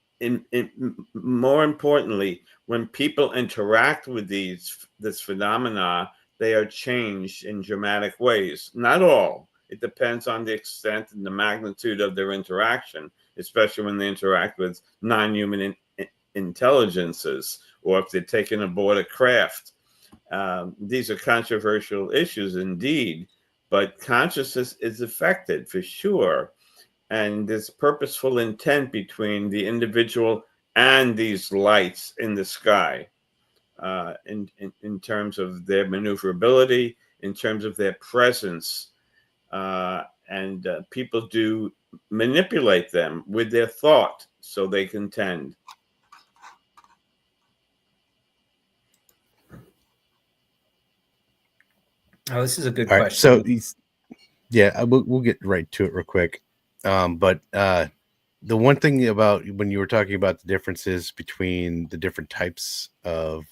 more importantly, when people interact with this phenomena, they are changed in dramatic ways. Not all. It depends on the extent and the magnitude of their interaction, especially when they interact with non-human intelligences, or if they're taken aboard a craft. These are controversial issues indeed, but consciousness is affected for sure. And there's purposeful intent between the individual and these lights in the sky, in terms of their maneuverability, in terms of their presence. And people do manipulate them with their thought so they can tend. Oh, this is a good question. So we'll get right to it real quick. But the one thing about when you were talking about the differences between the different types of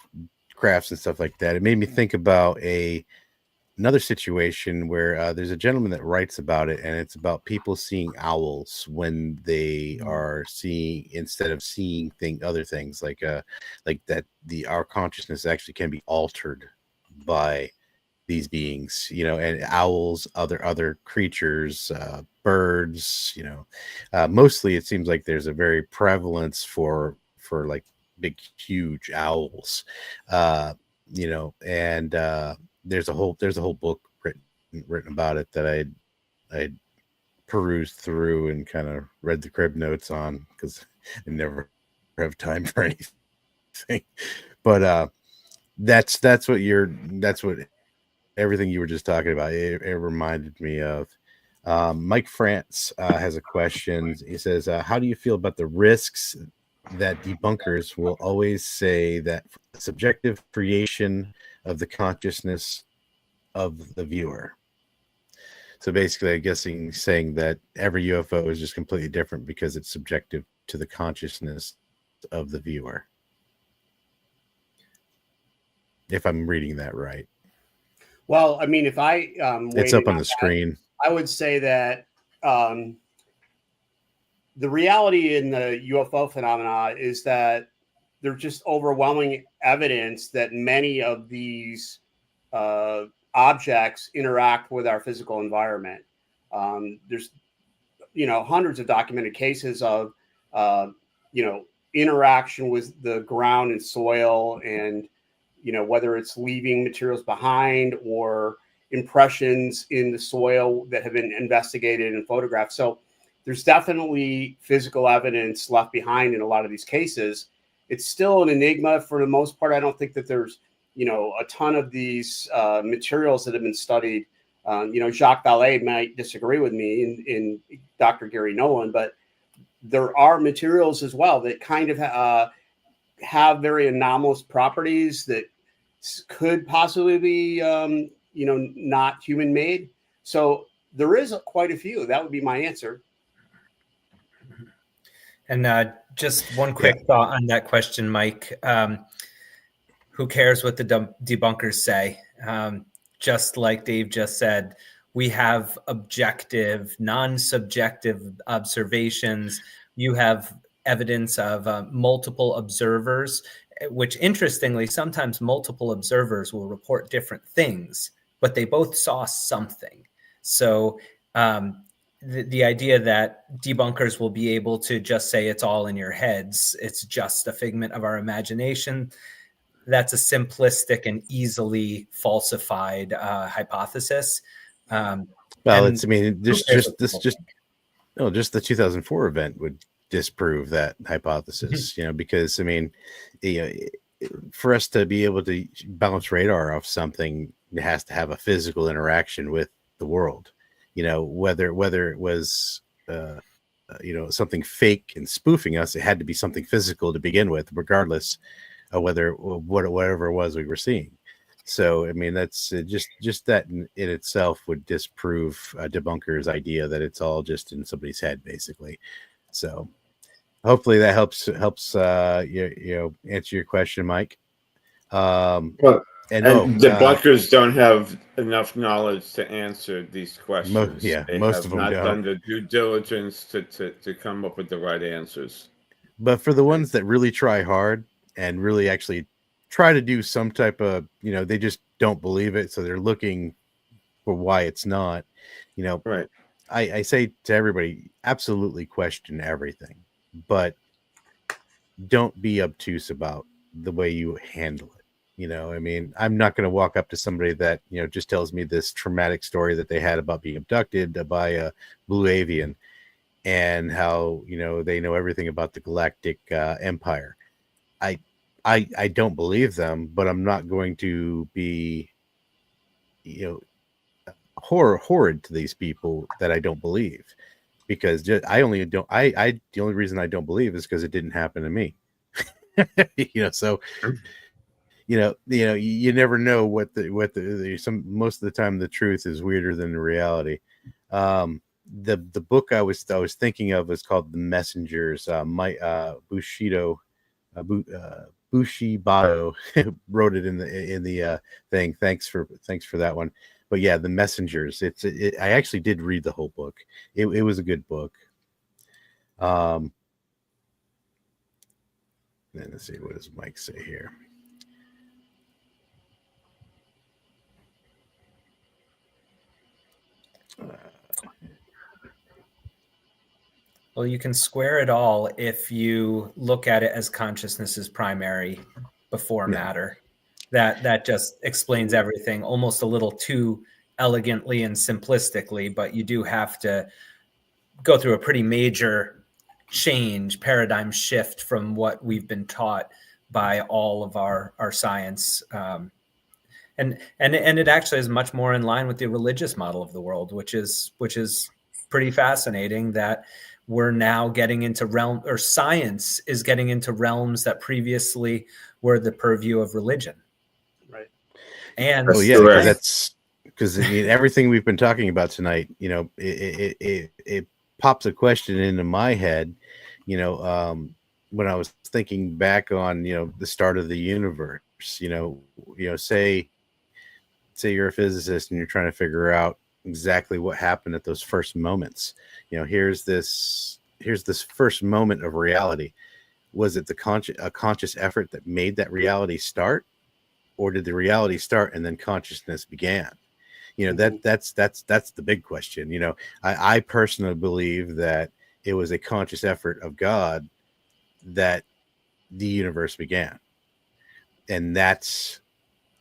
crafts and stuff like that, it made me think about another situation where there's a gentleman that writes about it, and it's about people seeing owls when they are seeing, instead of seeing other things, like that our consciousness actually can be altered by these beings, and owls, other creatures, birds, mostly it seems like there's a very prevalence for like big, huge owls, and there's a whole book written about it that I perused through and kind of read the crib notes on, because I never have time for anything. But that's what everything you were just talking about. It reminded me of Mike France has a question. He says, how do you feel about the risks that debunkers will always say that subjective creation of the consciousness of the viewer? So basically, I'm guessing saying that every UFO is just completely different because it's subjective to the consciousness of the viewer. If I'm reading that right. Well, I mean, if I It's up on the screen. I would say that the reality in the UFO phenomena is that there's just overwhelming evidence that many of these objects interact with our physical environment. There's, hundreds of documented cases of, interaction with the ground and soil, and whether it's leaving materials behind or impressions in the soil that have been investigated and photographed. So there's definitely physical evidence left behind in a lot of these cases. It's still an enigma for the most part. I don't think that there's, a ton of these materials that have been studied. Jacques Vallée might disagree with me in Dr. Gary Nolan, but there are materials as well that kind of have very anomalous properties that could possibly be, not human made. So there is quite a few. That would be my answer. And just one quick thought on that question, Mike. Who cares what the debunkers say? Just like Dave just said, we have objective, non-subjective observations. You have evidence of multiple observers, which interestingly, sometimes multiple observers will report different things, but they both saw something. So the idea that debunkers will be able to just say it's all in your heads, it's just a figment of our imagination, that's a simplistic and easily falsified hypothesis. Just the 2004 event would disprove that hypothesis, because for us to be able to bounce radar off something, it has to have a physical interaction with the world, whether it was something fake and spoofing us, it had to be something physical to begin with, regardless of whatever it was we were seeing. So that's just that in itself would disprove a debunker's idea that it's all just in somebody's head, basically. So hopefully that helps answer your question, Mike. Debunkers don't have enough knowledge to answer these questions. Most of them don't. Done the due diligence to come up with the right answers. But for the ones that really try hard and really actually try to do some type of, they just don't believe it, so they're looking for why it's not, right. I say to everybody, absolutely question everything, but don't be obtuse about the way you handle it. I'm not going to walk up to somebody that just tells me this traumatic story that they had about being abducted by a blue avian and how they know everything about the galactic empire. I don't believe them, but I'm not going to be horrid to these people that I don't believe, because the only reason I don't believe is because it didn't happen to me. So you never know what most of the time the truth is weirder than the reality. The book I was thinking of was called The Messengers. Bushibato wrote it in the thing. Thanks for that one. But yeah, The Messengers. I actually did read the whole book. It was a good book. Then let's see, what does Mike say here? Well, you can square it all if you look at it as consciousness is primary before matter. That just explains everything almost a little too elegantly and simplistically, but you do have to go through a pretty major paradigm shift from what we've been taught by all of our science. and it actually is much more in line with the religious model of the world, which is pretty fascinating, that we're now getting into or science is getting into realms that previously were the purview of religion. Right. And Oh yeah, correct. because I mean, everything we've been talking about tonight, it pops a question into my head, when I was thinking back on, the start of the universe, say you're a physicist and you're trying to figure out exactly what happened at those first moments. Here's this first moment of reality. Was it a conscious effort that made that reality start, or did the reality start and then consciousness began? That's the big question. I personally believe that it was a conscious effort of God that the universe began, and that's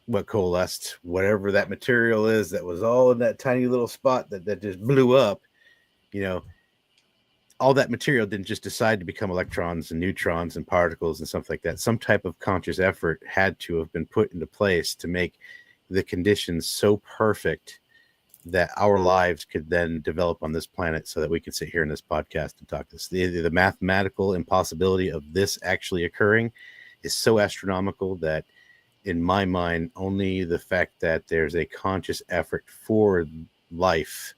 what coalesced whatever that material is that was all in that tiny little spot that just blew up. All that material didn't just decide to become electrons and neutrons and particles and stuff like that. Some type of conscious effort had to have been put into place to make the conditions so perfect that our lives could then develop on this planet, so that we could sit here in this podcast and talk this. The mathematical impossibility of this actually occurring is so astronomical that, in my mind, only the fact that there's a conscious effort for life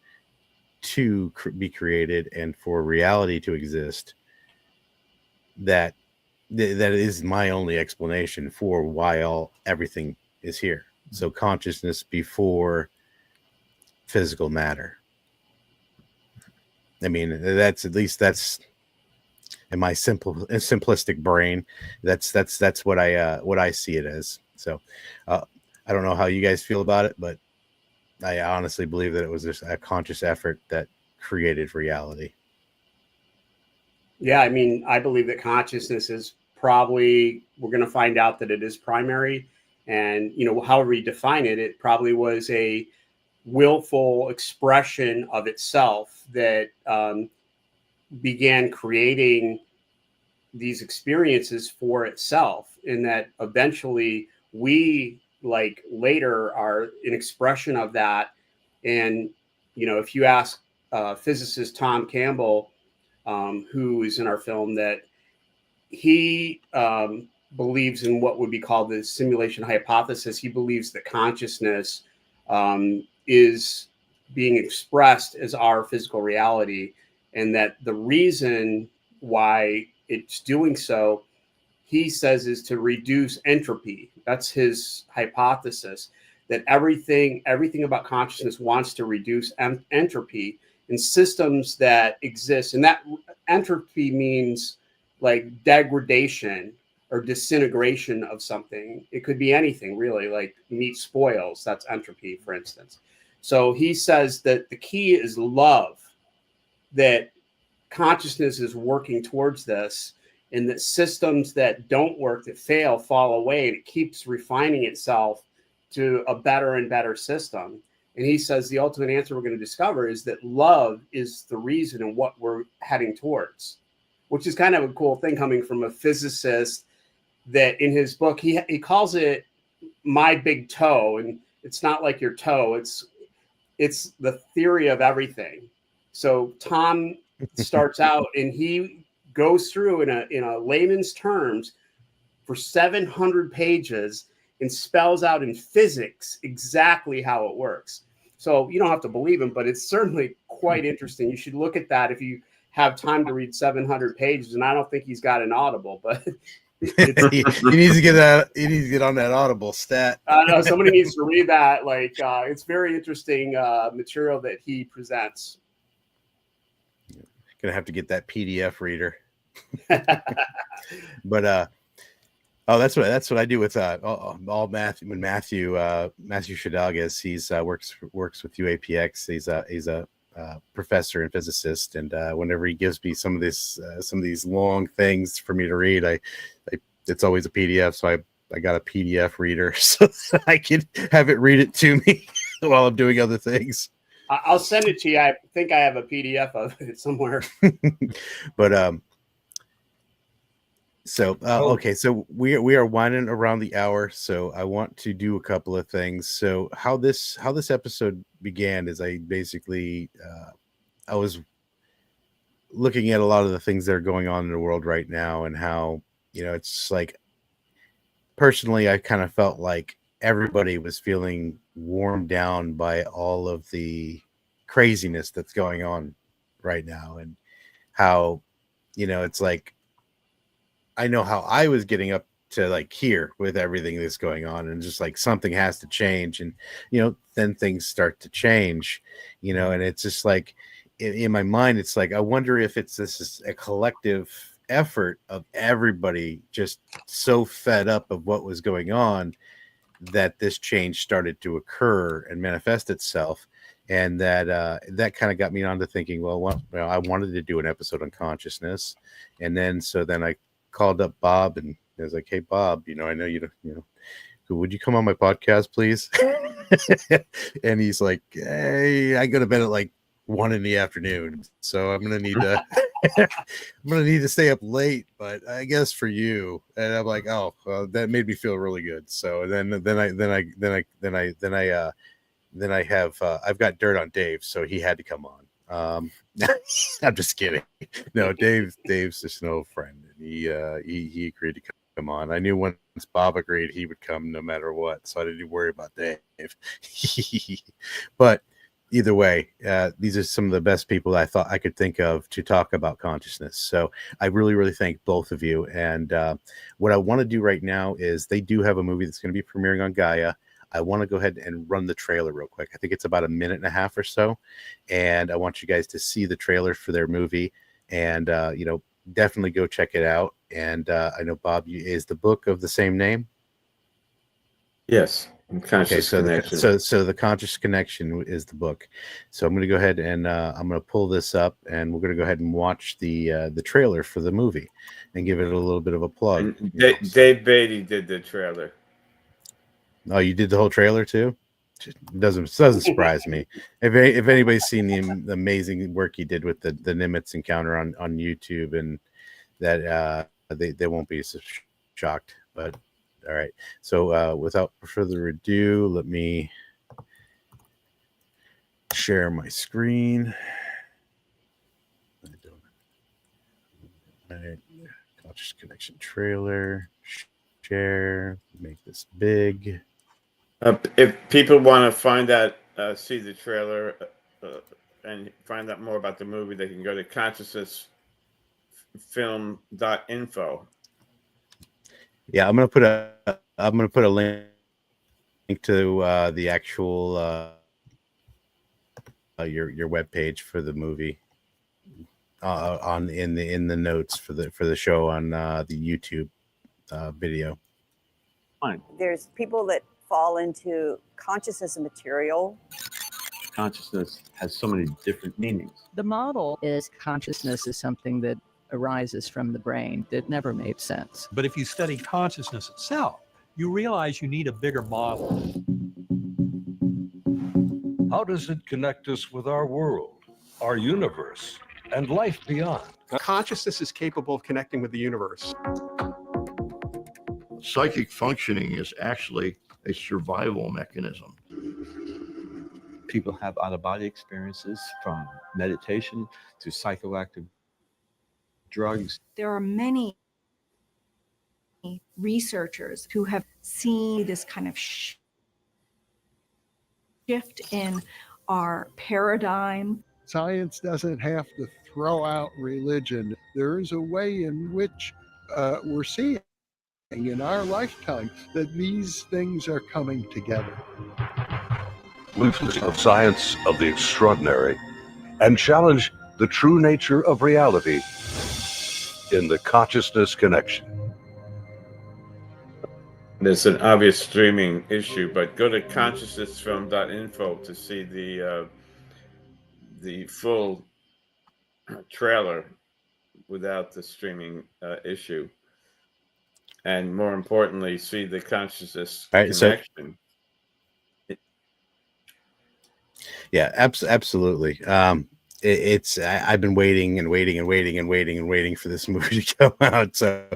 to be created and for reality to exist, that is my only explanation for why everything is here. So consciousness before physical matter. I mean, that's in my simplistic brain. That's what I see it as. So I don't know how you guys feel about it, but I honestly believe that it was just a conscious effort that created reality. Yeah, I mean, I believe that consciousness is probably, we're going to find out that it is primary. And, however you define it, it probably was a willful expression of itself that began creating these experiences for itself. And that eventually we, like, later are an expression of that. And, if you ask physicist Tom Campbell, who is in our film, that he believes in what would be called the simulation hypothesis. He believes that consciousness is being expressed as our physical reality, and that the reason why it's doing so, he says, is to reduce entropy. That's his hypothesis, that everything about consciousness wants to reduce entropy in systems that exist. And that entropy means like degradation or disintegration of something. It could be anything, really, like meat spoils. That's entropy, for instance. So he says that the key is love, that consciousness is working towards this, and that systems that don't work, that fail, fall away, and it keeps refining itself to a better and better system. And he says the ultimate answer we're going to discover is that love is the reason and what we're heading towards, which is kind of a cool thing coming from a physicist that in his book, he calls it my big toe. And it's not like your toe, it's the theory of everything. So Tom starts out and he goes through in a layman's terms for 700 pages and spells out in physics exactly how it works. So you don't have to believe him, but it's certainly quite interesting. You should look at that if you have time to read 700 pages. And I don't think he's got an Audible, but he needs to get that. He needs to get on that Audible stat. I know somebody needs to read that. Like, it's very interesting material that he presents. Gonna have to get that PDF reader. But that's what I do with all Matthew. When Matthew Shadalgas, he's works with UAPX. He's a professor and physicist, and whenever he gives me some of these long things for me to read, I it's always a PDF. So I got a PDF reader so I can have it read it to me while I'm doing other things. I'll send it to you. I think I have a PDF of it somewhere. But So okay, so we are winding around the hour, so I want to do a couple of things. So how this episode began is I basically I was looking at a lot of the things that are going on in the world right now, and how, it's like, personally, I kind of felt like everybody was feeling worn down by all of the craziness that's going on right now, and how, it's like, I know how I was getting up to like here with everything that's going on, and just like something has to change, and then things start to change, and it's just like, in my mind, it's like, I wonder if this is a collective effort of everybody just so fed up of what was going on, that this change started to occur and manifest itself. And that kind of got me on to thinking, well, I wanted to do an episode on consciousness. And then I called up Bob, and I was like, hey, Bob, I know would you come on my podcast, please? And he's like, hey, I go to bed at like 1 PM, so I'm gonna need to stay up late, but I guess for you. And I'm like, oh, well, that made me feel really good. So I've got dirt on Dave, so he had to come on. I'm just kidding. No, Dave's just an old friend, and he agreed to come on. I knew once Bob agreed, he would come no matter what, so I didn't worry about Dave. But either way, these are some of the best people I thought I could think of to talk about consciousness. So I really, really thank both of you. And what I want to do right now is, they do have a movie that's going to be premiering on Gaia. I want to go ahead and run the trailer real quick. I think it's about 1.5 minutes or so. And I want you guys to see the trailer for their movie, and, definitely go check it out. And I know, Bob, is the book of the same name? Yes. Conscious Connection. So the Conscious Connection is the book. So I'm going to go ahead and I'm going to pull this up, and we're going to go ahead and watch the trailer for the movie and give it a little bit of a plug. Dave Beatty did the trailer. Oh, you did the whole trailer too? Doesn't surprise me. If anybody's seen the amazing work he did with the Nimitz encounter on YouTube, and that they won't be so shocked. But all right. So without further ado, let me share my screen. All right. Conscious Connection trailer. Share. Make this big. If people want to find out, see the trailer, and find out more about the movie, they can go to consciousnessfilm.info. Yeah, I'm gonna put a link to the actual your webpage for the movie on in the notes for the show on the YouTube video. There's people that fall into consciousness and material. Consciousness has so many different meanings. The model is consciousness is something that arises from the brain that never made sense. But if you study consciousness itself, you realize you need a bigger model. How does it connect us with our world, our universe, and life beyond? Consciousness is capable of connecting with the universe. Psychic functioning is actually a survival mechanism. People have out-of-body experiences, from meditation to psychoactive drugs. There are many researchers who have seen this kind of shift in our paradigm. Science doesn't have to throw out religion. There is a way in which we're seeing in our lifetime that these things are coming together. Movements of science of the extraordinary, and challenge the true nature of reality in the Consciousness Connection. There's an obvious streaming issue, but go to consciousnessfilm.info to see the full trailer without the streaming issue. And more importantly, see the Consciousness Connection. Yeah, absolutely. I've been waiting for this movie to come out. So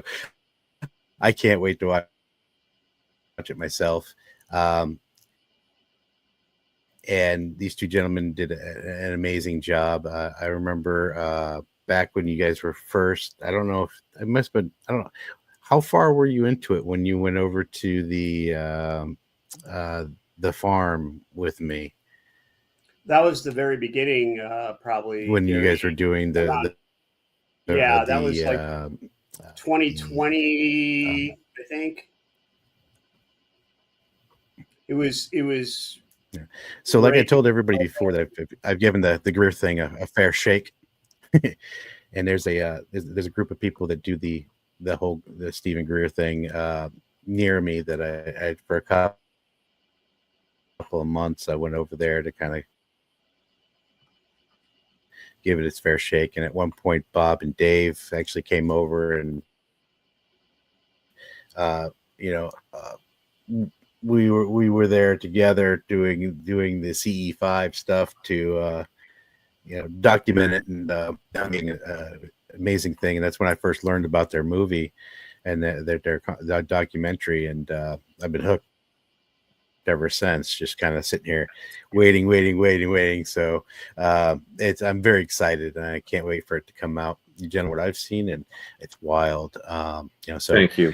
I can't wait to watch it myself. And these two gentlemen did an amazing job. I remember back when you guys were first. I don't know if it must have been. I don't know. How far were you into it when you went over to the farm with me? That was the very beginning, probably. When you Gary. guys were doing yeah, that was like 2020, I think. It was. Yeah. So, like I great. told everybody before, that I've given the Greer thing a fair shake, and there's a group of people that do the Stephen Greer thing near me that I for a couple of months I went over there to kind of give it its fair shake. And at one point, Bob and Dave actually came over, and we were there together doing the CE5 stuff to document it, and amazing thing. And that's when I first learned about their movie and their documentary, and I've been hooked ever since, just kind of sitting here waiting. So I'm very excited, and I can't wait for it to come out. What I've seen, and it's wild. So thank you.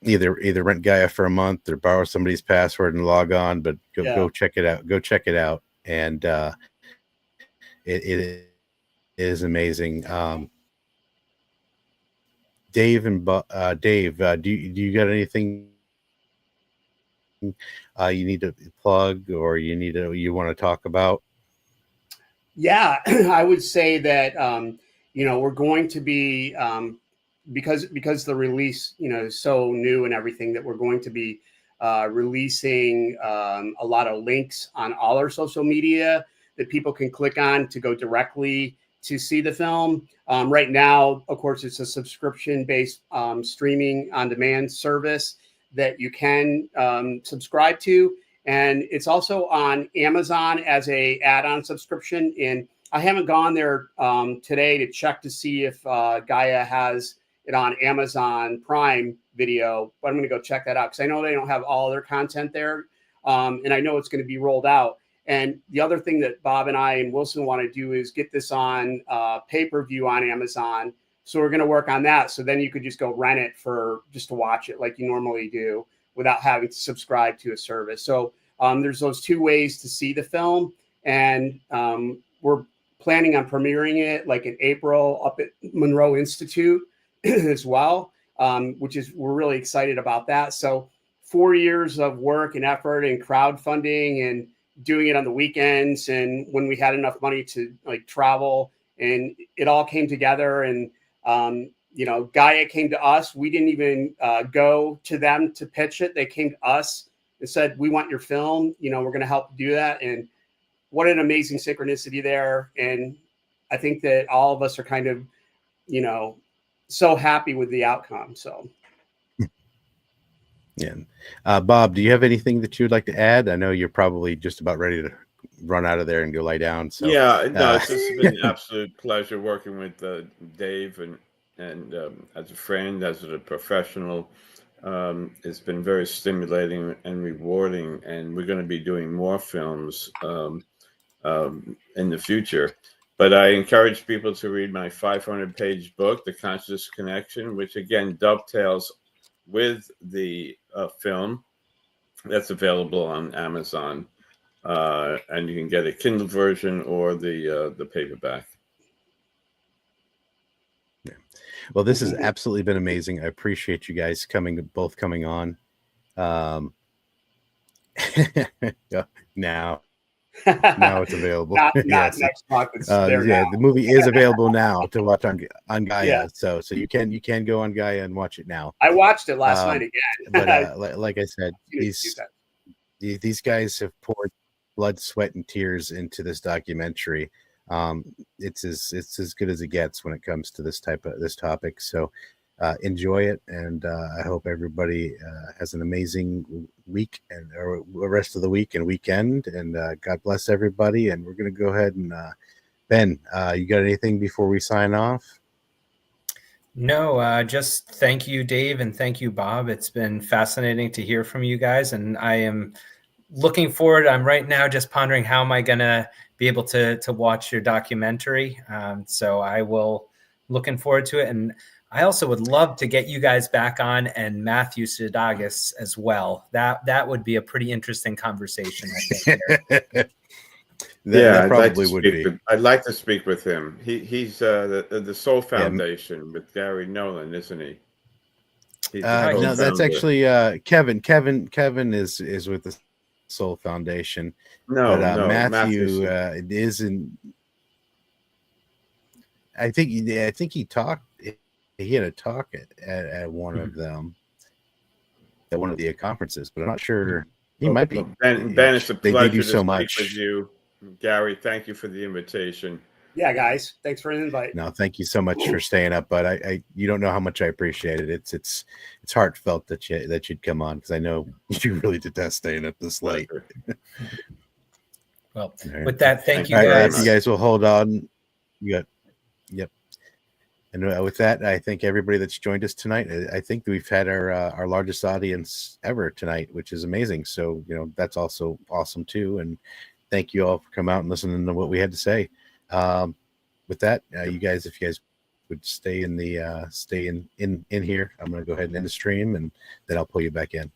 Either rent Gaia for a month or borrow somebody's password and log on, but go check it out. Go check it out. And it is amazing. Dave, do you got anything you need to plug, or you want to talk about? Yeah, I would say that we're going to be because the release is so new and everything, that we're going to be releasing a lot of links on all our social media that people can click on to go directly to see the film. Right now, of course, it's a subscription-based streaming on-demand service that you can subscribe to. And it's also on Amazon as a add-on subscription. And I haven't gone there today to check to see if Gaia has it on Amazon Prime Video, but I'm going to go check that out because I know they don't have all their content there. And I know it's going to be rolled out. And the other thing that Bob and I and Wilson want to do is get this on pay-per-view on Amazon. So we're going to work on that. So then you could just go rent it just to watch it like you normally do without having to subscribe to a service. So there's those two ways to see the film. And we're planning on premiering it like in April up at Monroe Institute as well, we're really excited about that. So 4 years of work and effort and crowdfunding and doing it on the weekends and when we had enough money to like travel, and it all came together. And Gaia came to us. We didn't even go to them to pitch it. They came to us and said, we want your film, we're going to help do that. And what an amazing synchronicity there. And I think that all of us are kind of so happy with the outcome. So yeah. Bob, do you have anything that you would like to add? I know you're probably just about ready to run out of there and go lie down. So it's just been an absolute pleasure working with Dave and as a friend, as a professional. It's been very stimulating and rewarding, and we're going to be doing more films in the future. But I encourage people to read my 500-page book, The Conscious Connection, which again dovetails with the film that's available on Amazon. And you can get a Kindle version or the paperback. Yeah. Well, this has absolutely been amazing. I appreciate you guys both coming on. Now it's available. Not next month. It's there now. The movie is available now to watch on Gaia. Yeah. So you can go on Gaia and watch it now. I watched it last night again. But like I said, these guys have poured blood, sweat, and tears into this documentary. It's as good as it gets when it comes to this topic. So enjoy it, and I hope everybody has an amazing week or rest of the week and weekend. And God bless everybody. And we're going to go ahead and Ben, you got anything before we sign off? No, just thank you, Dave, and thank you, Bob. It's been fascinating to hear from you guys, and I am looking forward. I'm right now just pondering how am I going to be able to watch your documentary. So I will looking forward to it, and I also would love to get you guys back on and Matthew Sidagis as well. That would be a pretty interesting conversation, I think. That probably would be. I'd like to speak with him. He's the Soul Foundation with Gary Nolan, isn't he? He's the No, that's co-founder. actually Kevin. Kevin is with the Soul Foundation. No, but Matthew Matthew is in. I think he talked. He had a talk at one of them, at one of the conferences, but I'm not sure. He might be. Ben, it's a they pleasure do to so speak much with you, Gary. Thank you for the invitation. Yeah, guys, thanks for the invite. No, thank you so much for staying up. But I you don't know how much I appreciate it. It's heartfelt that you'd come on, because I know you really detest staying up this late. Well, right. With that, thank you All guys. right, you guys will hold on. Yep. And with that, I thank everybody that's joined us tonight. I think we've had our largest audience ever tonight, which is amazing. So that's also awesome too. And thank you all for coming out and listening to what we had to say. With that, you guys, if you guys would stay in the stay in here, I'm going to go ahead and end the stream, and then I'll pull you back in.